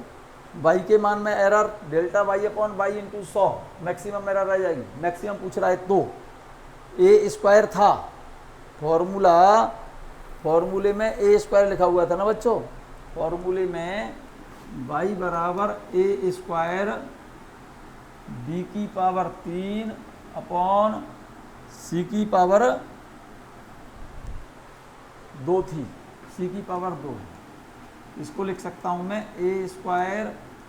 y के मान में error delta y upon y into 100, maximum error आ जाएगी, मैक्सिमम पूछ रहा है तो ए स्क्वायर था, फॉर्मूले में ए स्क्वायर लिखा हुआ था ना बच्चों, फॉर्मूले में y बराबर ए स्क्वायर बी की पावर 3 अपॉन सी की पावर 2 थी, सी की पावर 2, इसको लिख सकता हूँ मैं ए स्क्वायर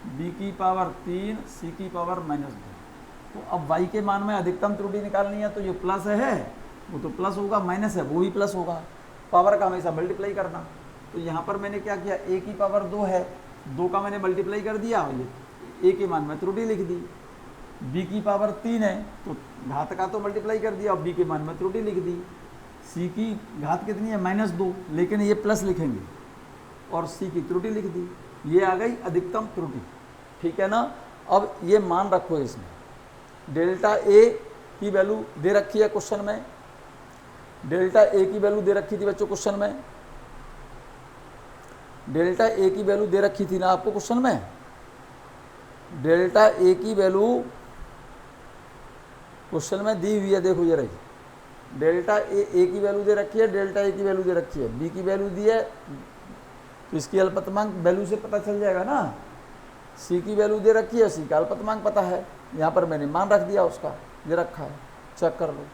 बी की पावर 3 सी की पावर -2। तो अब y के मान में अधिकतम त्रुटि निकालनी है, तो ये प्लस है वो तो प्लस होगा, माइनस है वो भी प्लस होगा, पावर का हमेशा मल्टीप्लाई करना। तो यहाँ पर मैंने क्या किया, a की पावर 2 है, 2 का मैंने मल्टीप्लाई कर दिया, ये a के मान में त्रुटि लिख दी। b की पावर 3 है तो घात का तो मल्टीप्लाई कर दिया और b के मान में त्रुटि लिख दी। c की घात कितनी है -2, लेकिन ये प्लस लिखेंगे और c की त्रुटि लिख दी, ये आ गई अधिकतम त्रुटि। ठीक है ना। अब ये मान रखो, इसमें डेल्टा a की वैल्यू दे रखी है क्वेश्चन में, डेल्टा a की वैल्यू दे रखी थी बच्चों क्वेश्चन में, डेल्टा a की वैल्यू दे रखी थी ना आपको क्वेश्चन में, डेल्टा a की वैल्यू क्वेश्चन में दी हुई है, देखो जरा, डेल्टा a की वैल्यू दे रखी है, डेल्टा a की वैल्यू दे रखी है, b की वैल्यू दी है, तो इसकी अल्पतमांक वैल्यू से पता चल जाएगा ना, सी की वैल्यू दे रखी है, सी का अल्पतमांक पता है, यहाँ पर मैंने मान रख दिया उसका, ये रखा है, चेक कर लो।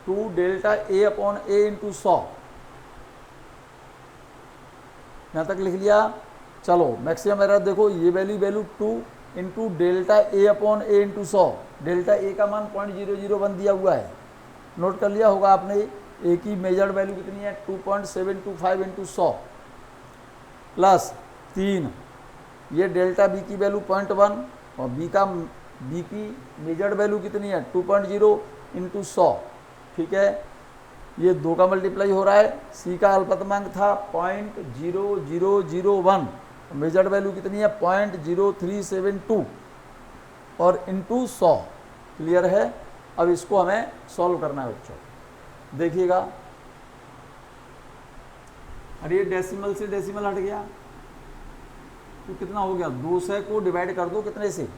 2 delta a upon a into 100, यहाँ तक लिख लिया। चलो मैक्सिमम एरर देखो, ये value 2 into delta a upon a into 100, delta a का मान 0.001 दिया हुआ है, नोट कर लिया होगा आपने। a की मेजर्ड वैल्यू कितनी है 2.725 इंटू 100 प्लस 3, ये डेल्टा b की वैल्यू 0.1 और b की मेजर्ड वैल्यू कितनी है 2.0 इंटू 100। ठीक है, ये 2 का मल्टीप्लाई हो रहा है, c का अल्पतमांक था 0.0001, मेजर्ड वैल्यू कितनी है 0.0372 और इंटू 100। क्लियर है। अब इसको हमें सॉल्व करना है बच्चों, देखिएगा। अरे ये डेसिमल से डेसिमल हट गया तो कितना हो गया, 200 को डिवाइड कर दो कितने से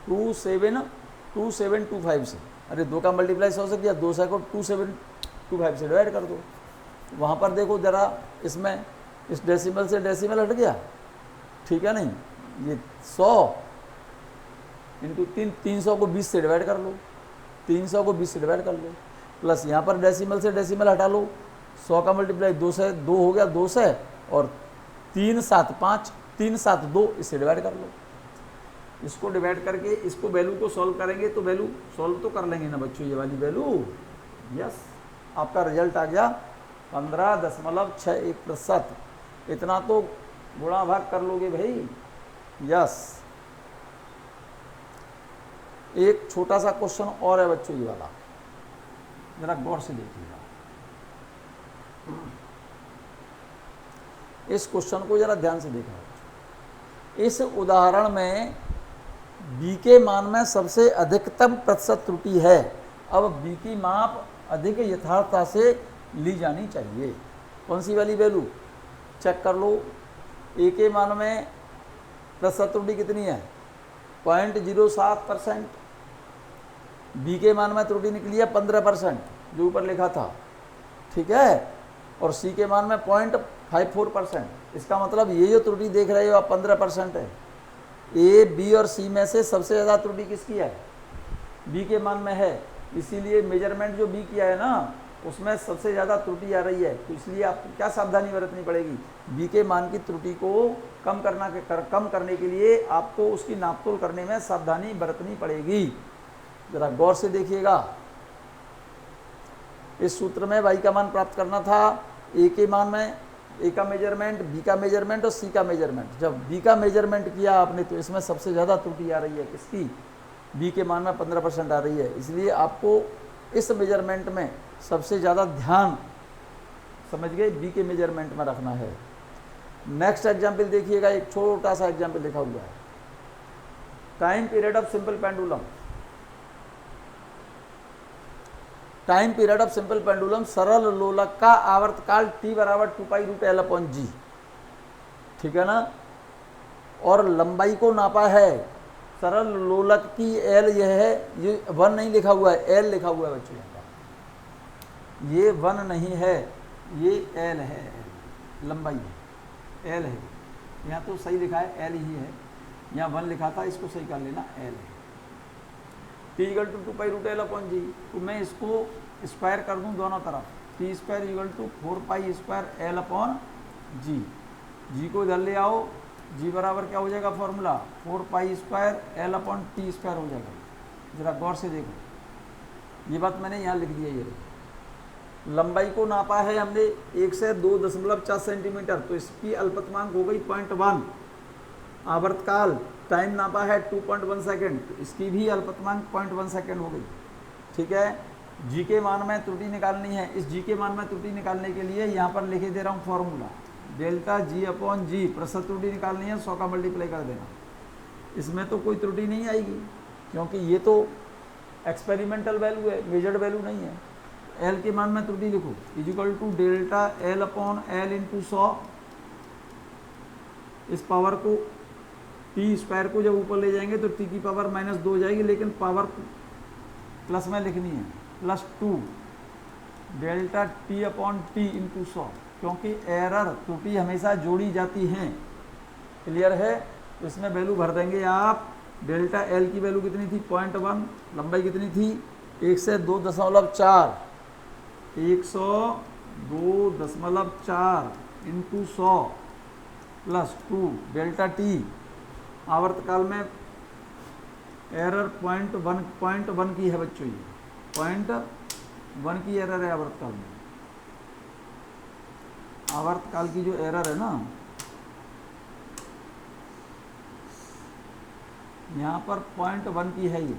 2725 से, अरे 2 का मल्टीप्लाई 100 से किया, 200 को 2725 से डिवाइड कर दो। वहाँ पर देखो जरा, इसमें इस डेसिमल से डेसिमल हट गया, ठीक है नहीं, ये 100 इंटू 300 को 20 से डिवाइड कर लो, 300 को 20 से डिवाइड कर लो, प्लस यहाँ पर डेसिमल से डेसिमल हटा लो, 100 का मल्टीप्लाई 2 से 2 हो गया 200 और 3 7 5 3 7 2, इसे डिवाइड कर लो। इसको डिवाइड करके इसको वैल्यू को सॉल्व करेंगे तो वैल्यू सॉल्व तो कर लेंगे ना बच्चों, ये वाली वैल्यू। यस, आपका रिजल्ट आ गया 15.61%। इतना तो गुणा भाग कर लोगे भाई। यस, एक छोटा सा क्वेश्चन और है बच्चों, ये वाला जरा गौर से देखिएगा। इस क्वेश्चन को जरा ध्यान से देखना बच्चों। इस उदाहरण में b के मान में सबसे अधिकतम प्रतिशत त्रुटि है। अब b की माप अधिक यथार्थता से ली जानी चाहिए। कौन सी वाली वैल्यू चेक कर लो। a के मान में प्रतिशत त्रुटि कितनी है? 0.07%। b के मान में त्रुटि निकली है 15%, जो ऊपर लिखा था, ठीक है। और c के मान में 0.54%। इसका मतलब ये जो त्रुटि देख रहे हो आप 15% है। a, b और c में से सबसे ज़्यादा त्रुटि किसकी है? b के मान में है। इसीलिए मेजरमेंट जो b किया है ना, उसमें सबसे ज़्यादा त्रुटि आ रही है। तो इसलिए आपको क्या सावधानी बरतनी पड़ेगी? b के मान की त्रुटि को कम करने के लिए आपको उसकी नापतोल करने में सावधानी बरतनी पड़ेगी। जरा गौर से देखिएगा। इस सूत्र में y का मान प्राप्त करना था। a के मान में a का मेजरमेंट, b का मेजरमेंट और c का मेजरमेंट। जब b का मेजरमेंट किया आपने तो इसमें सबसे ज़्यादा त्रुटि आ रही है किसकी? b के मान में 15% आ रही है। इसलिए आपको इस मेजरमेंट में सबसे ज़्यादा ध्यान, समझ गए, b के मेजरमेंट में रखना है। नेक्स्ट एग्जाम्पल देखिएगा, एक छोटा सा एग्जाम्पल लिखा हुआ है। Time period of simple pendulum. Time period of simple pendulum, सरल लोलक का आवर्तकाल t बराबर 2π√L/g, ठीक है ना। और लंबाई को नापा है। सरल लोलक की L यह है, ये 1 नहीं लिखा हुआ है, L लिखा हुआ है बच्चों। ये 1 नहीं है, ये L है, लंबाई है, L है। यहाँ तो सही लिखा है, L ही है। यहाँ 1 लिखा था, इसको सही कर लेना, L है। t = 2π√L/g। तो मैं इसको स्क्वायर कर दूं दोनों तरफ। t² = 4π² L/g। को इधर ले आओ, g बराबर क्या हो जाएगा फॉर्मूला? 4π² L/t² हो जाएगा। जरा गौर से देखो, ये बात मैंने यहाँ लिख दिया। ये लंबाई को नापा है हमने 1 से 2.4 सेंटीमीटर, तो इसकी अल्पतमांक हो गई 0.1। आवर्तकाल टाइम नापा है 2.1 सेकेंड, तो इसकी भी अल्पतमांक 0.1 सेकेंड हो गई, ठीक है। जी के मान में त्रुटि निकालनी है। इस जी के मान में त्रुटि निकालने के लिए यहाँ पर लिखे दे रहा हूँ फॉर्मूला, ΔG/g। प्रतिशत त्रुटि निकालनी है, 100 का मल्टीप्लाई कर देना। इसमें तो कोई त्रुटि नहीं आएगी, क्योंकि ये तो एक्सपेरिमेंटल वैल्यू है, मेजर्ड वैल्यू नहीं है। एल के मान में त्रुटि लिखो, = ΔL/L × 100। इस पावर को t² को जब ऊपर ले जाएंगे तो t की पावर -2 हो जाएगी, लेकिन पावर प्लस में लिखनी है, +2 ΔT/t × 100, क्योंकि एरर त्रुटि हमेशा जोड़ी जाती हैं। क्लियर है? तो इसमें वैल्यू भर देंगे आप। ΔL की वैल्यू कितनी थी? 0.1। लंबाई कितनी थी? 1 से 2.4 102.4 × 100 +2 ΔT। आवर्तकाल में एरर 0.1 की है बच्चों, ये 0.1 की एरर है आवर्तकाल में। आवर्तकाल की जो एरर है ना, यहाँ पर 0.1 की है ये,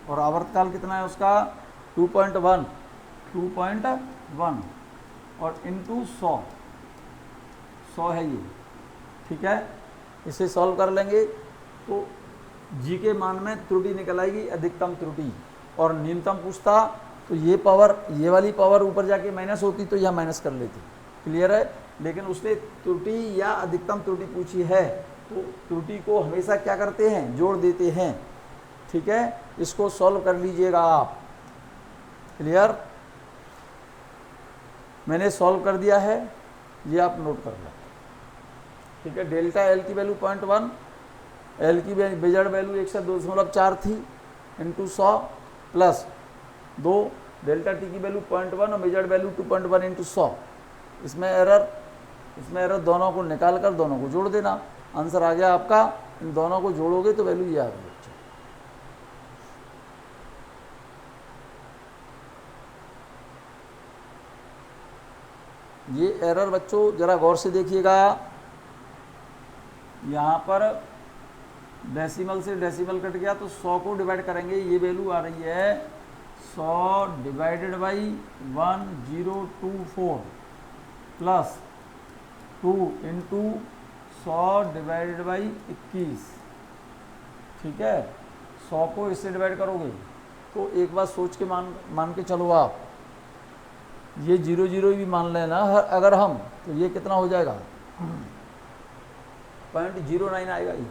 और आवर्तकाल कितना है उसका? 2.1 और × 100 है ये, ठीक है। इसे सॉल्व कर लेंगे तो जी के मान में त्रुटि निकल आएगी, अधिकतम त्रुटि। और न्यूनतम पूछता तो ये पावर, ये वाली पावर ऊपर जाके माइनस होती तो यह माइनस कर लेती। क्लियर है? लेकिन उसने त्रुटि या अधिकतम त्रुटि पूछी है, तो त्रुटि को हमेशा क्या करते हैं? जोड़ देते हैं, ठीक है। इसको सॉल्व कर लीजिएगा आप। क्लियर? मैंने सॉल्व कर दिया है, ये आप नोट कर लो, ठीक है। ΔL की वैल्यू 0.1, L की मेजर्ड वैल्यू 1 से 2.4 थी, × 100 +2 ΔT की वैल्यू 0.1 और मेजर्ड वैल्यू 2.1 × 100। इसमें एरर इसमें एरर दोनों को निकाल कर दोनों को जोड़ देना, आंसर आ गया आपका। इन दोनों को जोड़ोगे तो वैल्यू ये आ गई बच्चों। ये एरर बच्चों जरा गौर से देखिएगा, यहाँ पर डेसिमल से डेसिमल कट गया तो 100 को डिवाइड करेंगे, ये वैल्यू आ रही है 100 divided by 1024 plus 2 into 100 divided by 21। ठीक है, 100 को इससे डिवाइड करोगे तो एक बात सोच के मान के चलो आप, ये 0 भी मान लेना अगर हम, तो ये कितना हो जाएगा 0.09 आएगा, ये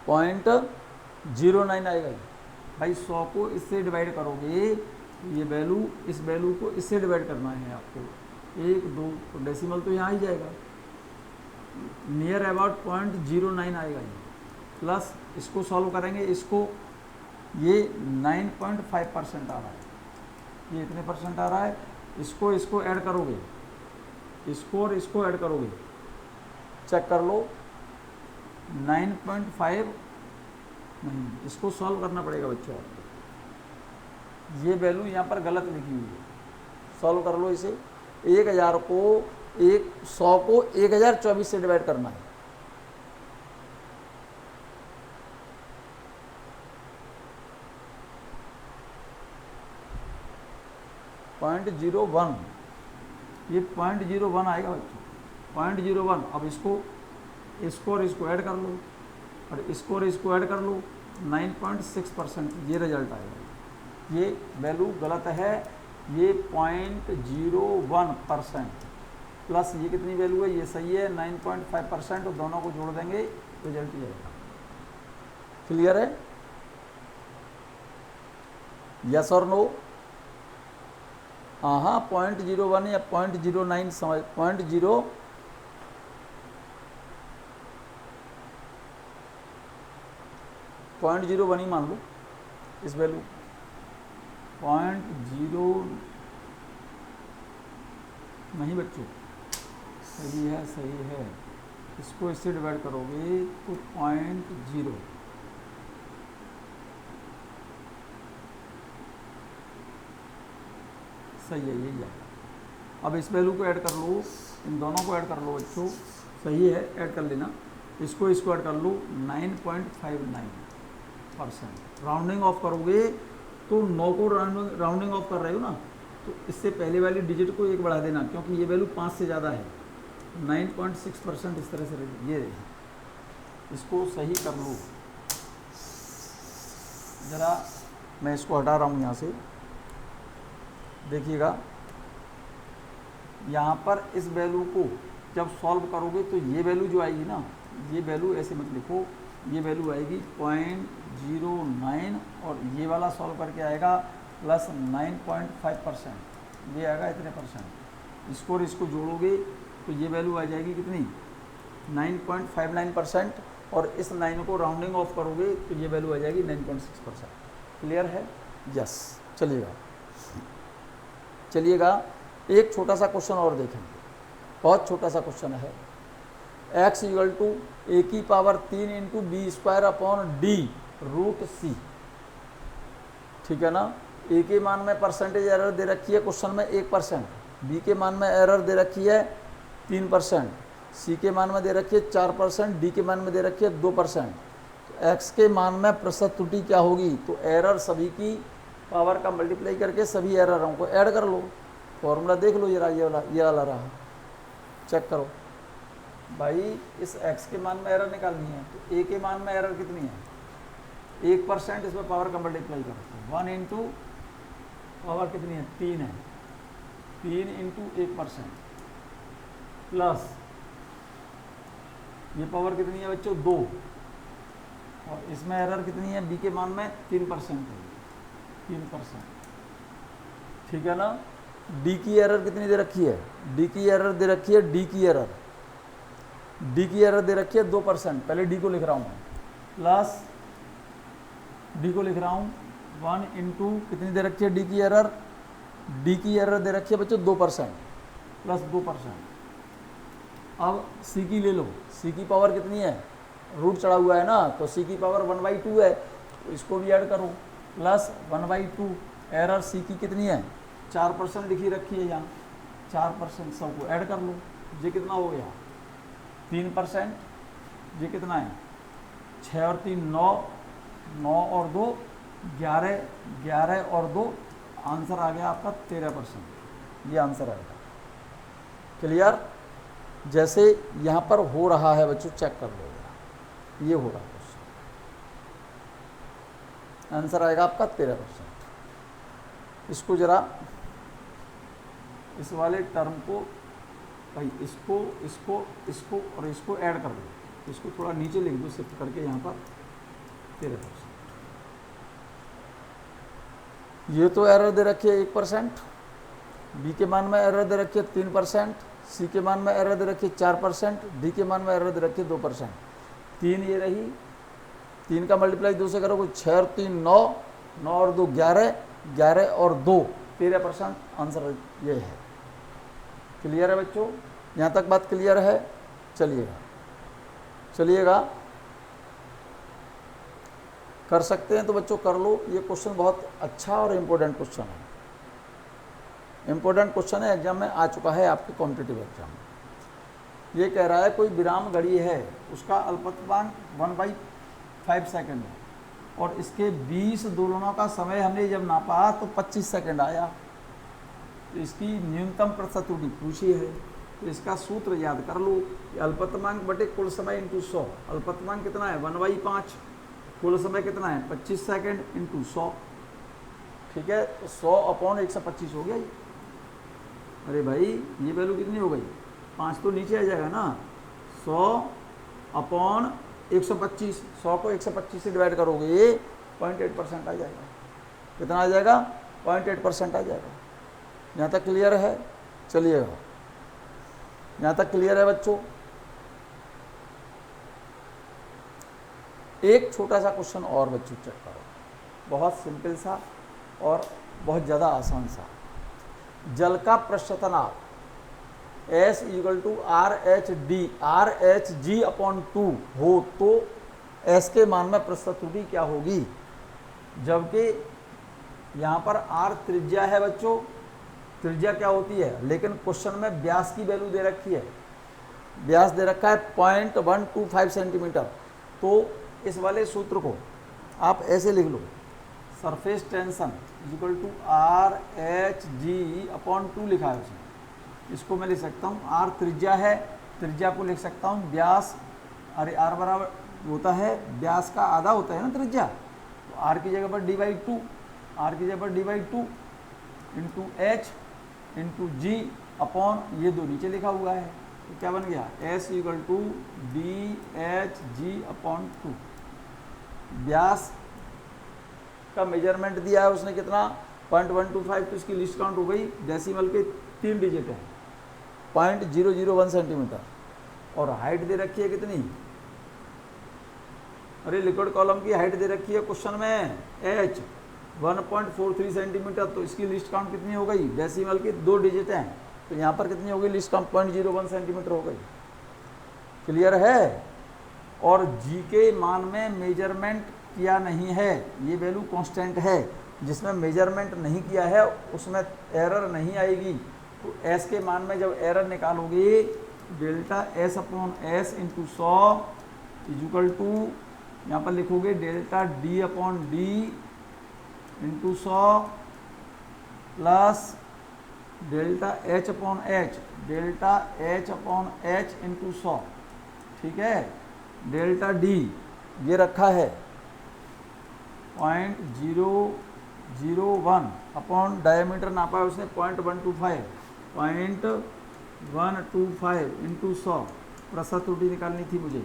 0.09 आएगा ये। भाई 100 को इससे डिवाइड करोगे, ये वैल्यू इस वैल्यू को इससे डिवाइड करना है आपको, 1 2, तो डेसिमल तो यहाँ ही जाएगा, नियर अबाउट 0.09 आएगा ये। प्लस इसको सॉल्व करेंगे, इसको ये 9.5% आ रहा है, ये इतने परसेंट आ रहा है। इसको ऐड करोगे, इसको और इसको ऐड करोगे, चेक कर लो 9.5 नहीं, इसको सॉल्व करना पड़ेगा बच्चों आपको। ये वैल्यू यहाँ पर गलत लिखी हुई है, सॉल्व कर लो इसे। 1,000 को 100 को 1024 से डिवाइड करना है, .01, ये 0.01 आएगा बच्चों, 0.01। अब इसको और इसको ऐड कर लो, और इसको और इसको ऐड कर लो, 9.6% ये रिजल्ट आएगा। ये वैल्यू गलत है, ये 0.01% प्लस ये कितनी वैल्यू है, ये सही है 9.5%, और दोनों को जोड़ देंगे रिजल्ट ये आएगा। क्लियर है? यस और नो? हाँ, 0.01 या 0.09 समझ, 0.01 ही मान लो इस वैल्यू, 0.0 नहीं बच्चों, सही है सही है। इसको इससे डिवाइड करोगे तो 0.0, सही है, यही है। अब इस वैल्यू को ऐड कर लो, इन दोनों को ऐड कर लो बच्चों, सही है, ऐड कर लेना। इसको ऐड कर लो, 9.59%। राउंडिंग ऑफ करोगे तो 9 को राउंडिंग ऑफ कर रहे हो ना, तो इससे पहले वाली डिजिट को 1 बढ़ा देना, क्योंकि ये वैल्यू 5 से ज़्यादा है। 9.6% इस तरह से ये रही। इसको सही कर लो ज़रा, मैं इसको हटा रहा हूँ यहाँ से, देखिएगा यहाँ पर इस वैल्यू को जब सॉल्व करोगे तो ये वैल्यू जो आएगी ना, ये वैल्यू ऐसे मत लिखो, ये वैल्यू आएगी 0.09, और ये वाला सॉल्व करके आएगा प्लस 9.5%, ये आएगा इतने परसेंट। इसको और इसको जोड़ोगे तो ये वैल्यू आ जाएगी कितनी, 9.59%, और इस 9 को राउंडिंग ऑफ करोगे तो ये वैल्यू आ जाएगी 9.6%। क्लियर है? यस। चलिएगा एक छोटा सा क्वेश्चन और देखेंगे, बहुत छोटा सा क्वेश्चन है। x = a⁻³ into b²/d√c। ठीक है ना? a के मान में परसेंटेज एरर दे रखी है क्वेश्चन में 1%, b के मान में एरर दे रखी है 3%, c के मान में दे रखी है 4%, d के मान में दे रखी है 2%। तो x के मान में प्रतिशत त्रुटि क्या होगी? तो एरर सभी की पावर का मल्टीप्लाई करके सभी एररों को ऐड कर लो, फॉर्मूला देख लो, ये वाला रहा, चेक करो भाई। इस x के मान में एरर निकालनी है, तो a के मान में एरर कितनी है, 1%, इसमें पावर का मल्टीप्लाई करो, 1 इंटू पावर कितनी है, 3 है, 3 इंटू 1% प्लस ये पावर कितनी है बच्चों, 2, और इसमें एरर कितनी है, b के मान में 3% है, 3%। ठीक है ना? d की एरर कितनी दे रखी है, d की एरर दे रखी है, d की एरर दे रखी है 2%। पहले d को लिख रहा हूँ मैं, प्लस d को लिख रहा हूँ 1 इंटू कितनी दे रखी है, d की एरर दे रखी है बच्चों 2%, प्लस 2%। अब सी की ले लो, सी की पावर कितनी है, रूट चढ़ा हुआ है ना, तो सी की पावर 1/2 है, तो इसको भी ऐड करो प्लस 1/2। एरर सी की कितनी है, 4% लिखी रखी है यहाँ, 4% सबको ऐड कर लो, ये कितना हो गया 3%, ये कितना है 6 और 3 9, 9 और 2 11, 11 और 2, आंसर आ गया आपका 13%, ये आंसर आएगा। क्लियर? जैसे यहाँ पर हो रहा है बच्चों, चेक कर लो, ये हो रहा है क्वेश्चन, आंसर आएगा आपका 13%। इसको जरा इस वाले टर्म को भाई इसको इसको इसको और इसको ऐड कर दो, इसको थोड़ा नीचे लिख दो शिफ्ट करके यहाँ पर 13%। ये तो एरर दे रखी है 1%, बी के मान में एरर दे रखी है 3%, सी के मान में एरर दे रखी है 4%, डी के मान में एरर दे रखी है 2%। 3 ये रही, 3 का मल्टीप्लाई 2 से करोगे 6 और 3 9, 9 और 2 11, 11 और 2 13%, आंसर ये है। क्लियर है बच्चों? यहाँ तक बात क्लियर है? चलिएगा कर सकते हैं तो बच्चों कर लो। ये क्वेश्चन बहुत अच्छा और इम्पोर्टेंट क्वेश्चन है, इम्पोर्टेंट क्वेश्चन है, एग्जाम में आ चुका है आपके कॉम्पिटिटिव एग्जाम में। ये कह रहा है कोई विराम घड़ी है, उसका अल्पतमांक 1/5 सेकंड है और इसके 20 दोलनों का समय हमने जब नापा तो 25 सेकंड आया, तो इसकी न्यूनतम प्रतिशत त्रुटि पूछी है। तो इसका सूत्र याद कर लो, अल्पतमांक बटे कुल समय इंटू 100। अल्पतमांक कितना है 1/5, कुल समय कितना है 25 सेकंड इंटू 100, ठीक है, तो 100/125 हो गया ये। अरे भाई ये वैल्यू कितनी हो गई, 5 तो नीचे आ जाएगा ना, 100/125, 100 को 125 से डिवाइड करोगे ये 0.8% आ जाएगा। कितना आ जाएगा 0.8% आ जाएगा। यहाँ तक क्लियर है? चलिएगा, यहाँ तक क्लियर है बच्चों? एक छोटा सा क्वेश्चन और बच्चों चेक करो, बहुत सिंपल सा और बहुत ज़्यादा आसान सा। जल का पृष्ठ तनाव S = RH/G/2 हो तो S के मान में पृष्ठ त्रुटि क्या होगी? जबकि यहाँ पर R त्रिज्या है बच्चों, त्रिज्या क्या होती है, लेकिन क्वेश्चन में व्यास की वैल्यू दे रखी है, व्यास दे रखा है 0.125 सेंटीमीटर। तो इस वाले सूत्र को आप ऐसे लिख लो, सरफेस टेंशन = RH/G/2 लिखा है उसमें। इसको मैं लिख सकता हूँ, R त्रिज्या है, त्रिज्या को लिख सकता हूँ व्यास, अरे R बराबर होता है व्यास का आधा होता है ना त्रिज्या, तो R की जगह पर d/2, R की जगह पर d/2 into H into G upon ये 2 नीचे लिखा हुआ है, तो क्या बन गया S = DHG/2। व्यास का मेजरमेंट दिया है उसने कितना 0.125, तो इसकी लिस्ट काउंट हो गई, डेसिमल के 3 डिजिट हैं, 0.001 सेंटीमीटर। और हाइट दे रखी है कितनी, अरे लिक्विड कॉलम की हाइट दे रखी है क्वेश्चन में H 1.43 सेंटीमीटर, तो इसकी लिस्ट काउंट कितनी हो गई, डेसिमल के 2 डिजिट हैं, तो यहाँ पर कितनी हो गई लिस्ट काउंट 0.01 सेंटीमीटर हो गई। क्लियर है? और G के मान में मेजरमेंट किया नहीं है, ये वैल्यू कांस्टेंट है, जिसमें मेजरमेंट नहीं किया है उसमें एरर नहीं आएगी। तो S के मान में जब एरर निकालोगे ΔS/S इंटू 100 = यहाँ पर लिखोगे ΔD/D into 100 plus ΔH/H, ΔH/H into 100, ठीक है। ΔD ये रखा है 0.001 अपॉन डायमीटर नापा है उसने 0.125 इंटू 100, प्रतिशत त्रुटि निकालनी थी मुझे,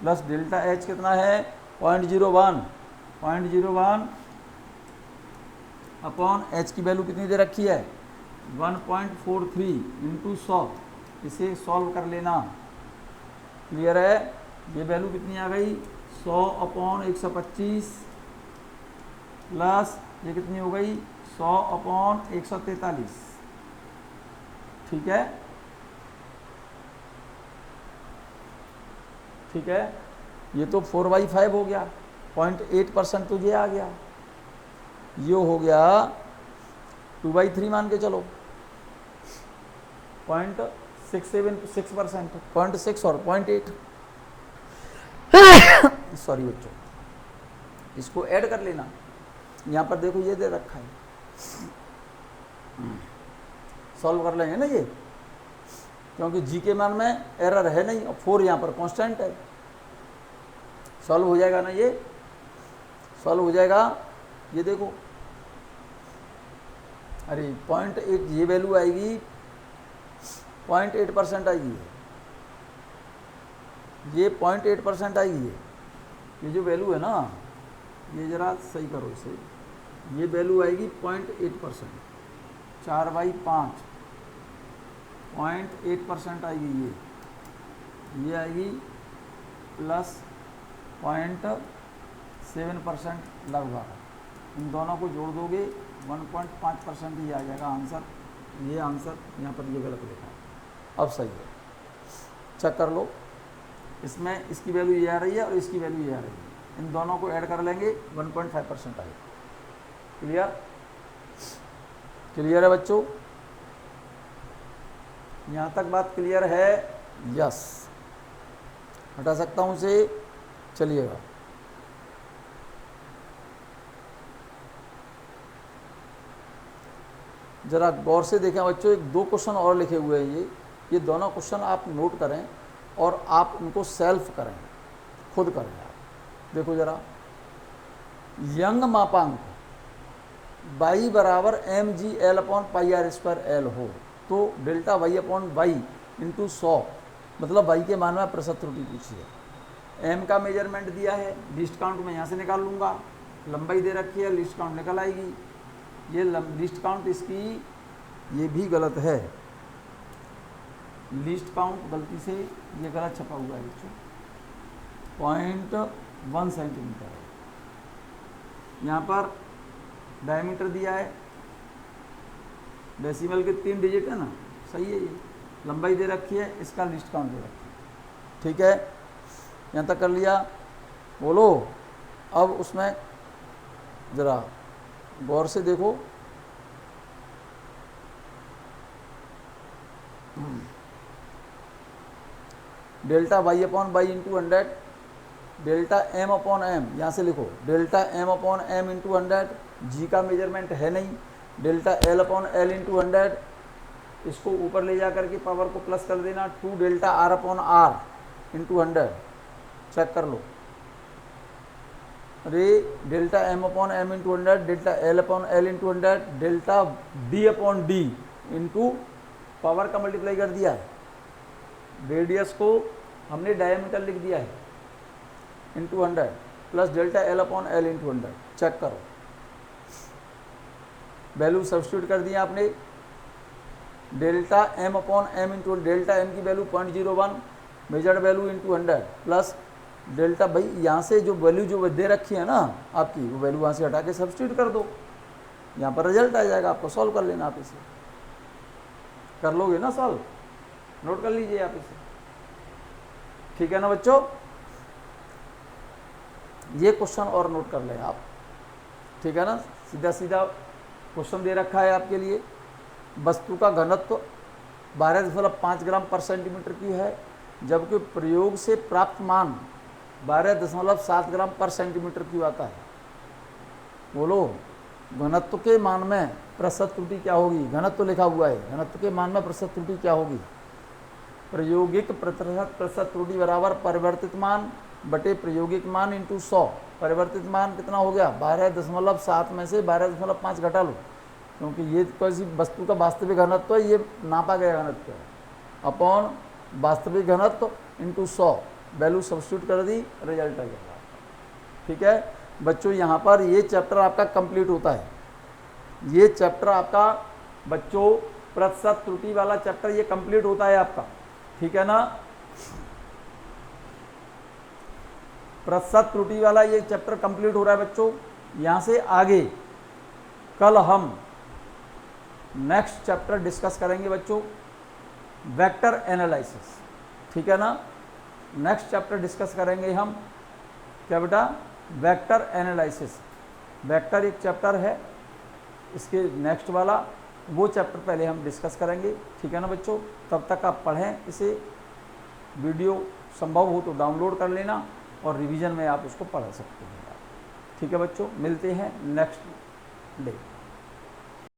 प्लस ΔH कितना है 0.01 अपॉन H की वैल्यू कितनी दे रखी है 1.43 इंटू 100, इसे सॉल्व कर लेना। क्लियर है? ये वैल्यू कितनी आ गई 100/125 प्लस ये कितनी हो गई 100/143, ठीक है, ठीक है, ये तो 4/5 हो गया, 0.8% तो ये आ गया, ये हो गया 2/3 मान के चलो, 0.676%, 0.6 और 0.8 सॉरी बच्चों, इसको ऐड कर लेना। यहाँ पर देखो ये दे रखा है, सॉल्व कर लेंगे ना ये, क्योंकि जी के मान में एरर है नहीं और 4 यहाँ पर कांस्टेंट है। सॉल्व हो जाएगा ना, ये सॉल्व हो जाएगा। ये देखो, अरे 0.8 ये वैल्यू आएगी, 0.8% आएगी, ये 0.8% आएगी। ये जो वैल्यू है ना, ये जरा सही करो इसे, ये वैल्यू आएगी 0.8%, 4/5 0.8% आएगी। ये आएगी प्लस 0.7% लगभग, इन दोनों को जोड़ दोगे 1.5% ही आ जाएगा आंसर। ये आंसर यहाँ पर ये गलत लिखा है, अब सही है, चेक कर लो। इसमें इसकी वैल्यू ये आ रही है और इसकी वैल्यू ये आ रही है, इन दोनों को ऐड कर लेंगे 1.5% आएगा। क्लियर, क्लियर है बच्चों, यहाँ तक बात क्लियर है? यस, हटा सकता हूँ इसे, चलिएगा। जरा गौर से देखें बच्चों, एक 2 क्वेश्चन और लिखे हुए हैं, ये दोनों क्वेश्चन आप नोट करें और आप उनको सेल्फ करें, खुद करें आप। देखो जरा, यंग मापांक y बराबर mg/L/πr² हो तो डेल्टा y/y इंटू 100, मतलब y के मान में प्रतिशत त्रुटि पूछी है। m का मेजरमेंट दिया है, लिस्ट काउंट में यहाँ से निकाल लूँगा, लंबाई दे रखी है, लिस्ट काउंट निकल आएगी। ये लिस्ट काउंट इसकी ये भी गलत है, लिस्ट काउंट गलती से ये गलत छपा हुआ है बच्चों, 0.1 सेंटीमीटर है। यहाँ पर डायमीटर दिया है, डेसिमल के 3 डिजिट है ना, सही है। ये लंबाई दे रखी है, इसका लिस्ट काउंट दे रखी है, ठीक है, यहाँ तक कर लिया। बोलो अब उसमें ज़रा गौर से देखो, delta y/y into 100, delta m/m, यहाँ से लिखो डेल्टा m/m इंटू 100, जी का मेजरमेंट है नहीं, डेल्टा l/l इंटू 100, इसको ऊपर ले जा करके पावर को प्लस कर देना, 2 डेल्टा r/r इंटू 100, चेक कर लो। अरे delta m/m into 100, delta l/l into 100, delta d/d into power का मल्टीप्लाई कर दिया है, रेडियस को हमने डायमीटर लिख दिया है, into 100 plus delta l/l into 100, check करो। वैल्यू सब्स्टिट्यूट कर दिया आपने, delta m/m into delta m की value 0.01, measured value into 100 plus delta, भाई यहाँ से जो वैल्यू जो दे रखी है ना आपकी, वो वैल्यू वहाँ से हटा के सब्स्टिट्यूट कर दो, यहाँ पर रिजल्ट आ जाएगा, आपको सॉल्व कर लेना। आप इसे कर लोगे ना सॉल्व, नोट कर लीजिए आप इसे, ठीक है ना बच्चों। ये क्वेश्चन और नोट कर लें आप, ठीक है ना, सीधा सीधा क्वेश्चन दे रखा है आपके लिए। वस्तु का घनत्व 12.5 ग्राम पर सेंटीमीटर की है, जबकि प्रयोग से प्राप्त मान 12.7 ग्राम पर सेंटीमीटर की आता है। बोलो घनत्व के मान में प्रतिशत त्रुटि क्या होगी? घनत्व लिखा हुआ है, घनत्व के मान में प्रतिशत त्रुटि क्या होगी? प्रायोगिक प्रतिशत त्रुटि बराबर परिवर्तित मान बटे प्रायोगिक मान इंटू 100। परिवर्तित मान कितना हो गया? 12.7 में से 12.5 घटा लो, क्योंकि ये किसी वस्तु का वास्तविक घनत्व है, ये नापा गया घनत्व है, अपॉन वास्तविक घनत्व इंटू 100। वैल्यू सब्स्टिट्यूट कर दी, रिजल्ट आ गया। ठीक है बच्चों, यहाँ पर ये चैप्टर आपका कंप्लीट होता है। ये चैप्टर आपका बच्चों प्रतिशत त्रुटि वाला चैप्टर ये कंप्लीट होता है आपका, ठीक है ना। प्रतिशत त्रुटि वाला ये चैप्टर कंप्लीट हो रहा है बच्चों। यहाँ से आगे कल हम नेक्स्ट चैप्टर डिस्कस करेंगे बच्चों, वेक्टर एनालिसिस, ठीक है ना। नेक्स्ट चैप्टर डिस्कस करेंगे हम, क्या बेटा, वेक्टर एनालिसिस। वेक्टर एक चैप्टर है, इसके नेक्स्ट वाला वो चैप्टर पहले हम डिस्कस करेंगे, ठीक है ना बच्चों। तब तक आप पढ़ें इसे, वीडियो संभव हो तो डाउनलोड कर लेना और रिवीजन में आप उसको पढ़ सकते हैं, ठीक है बच्चों। मिलते हैं नेक्स्ट डे।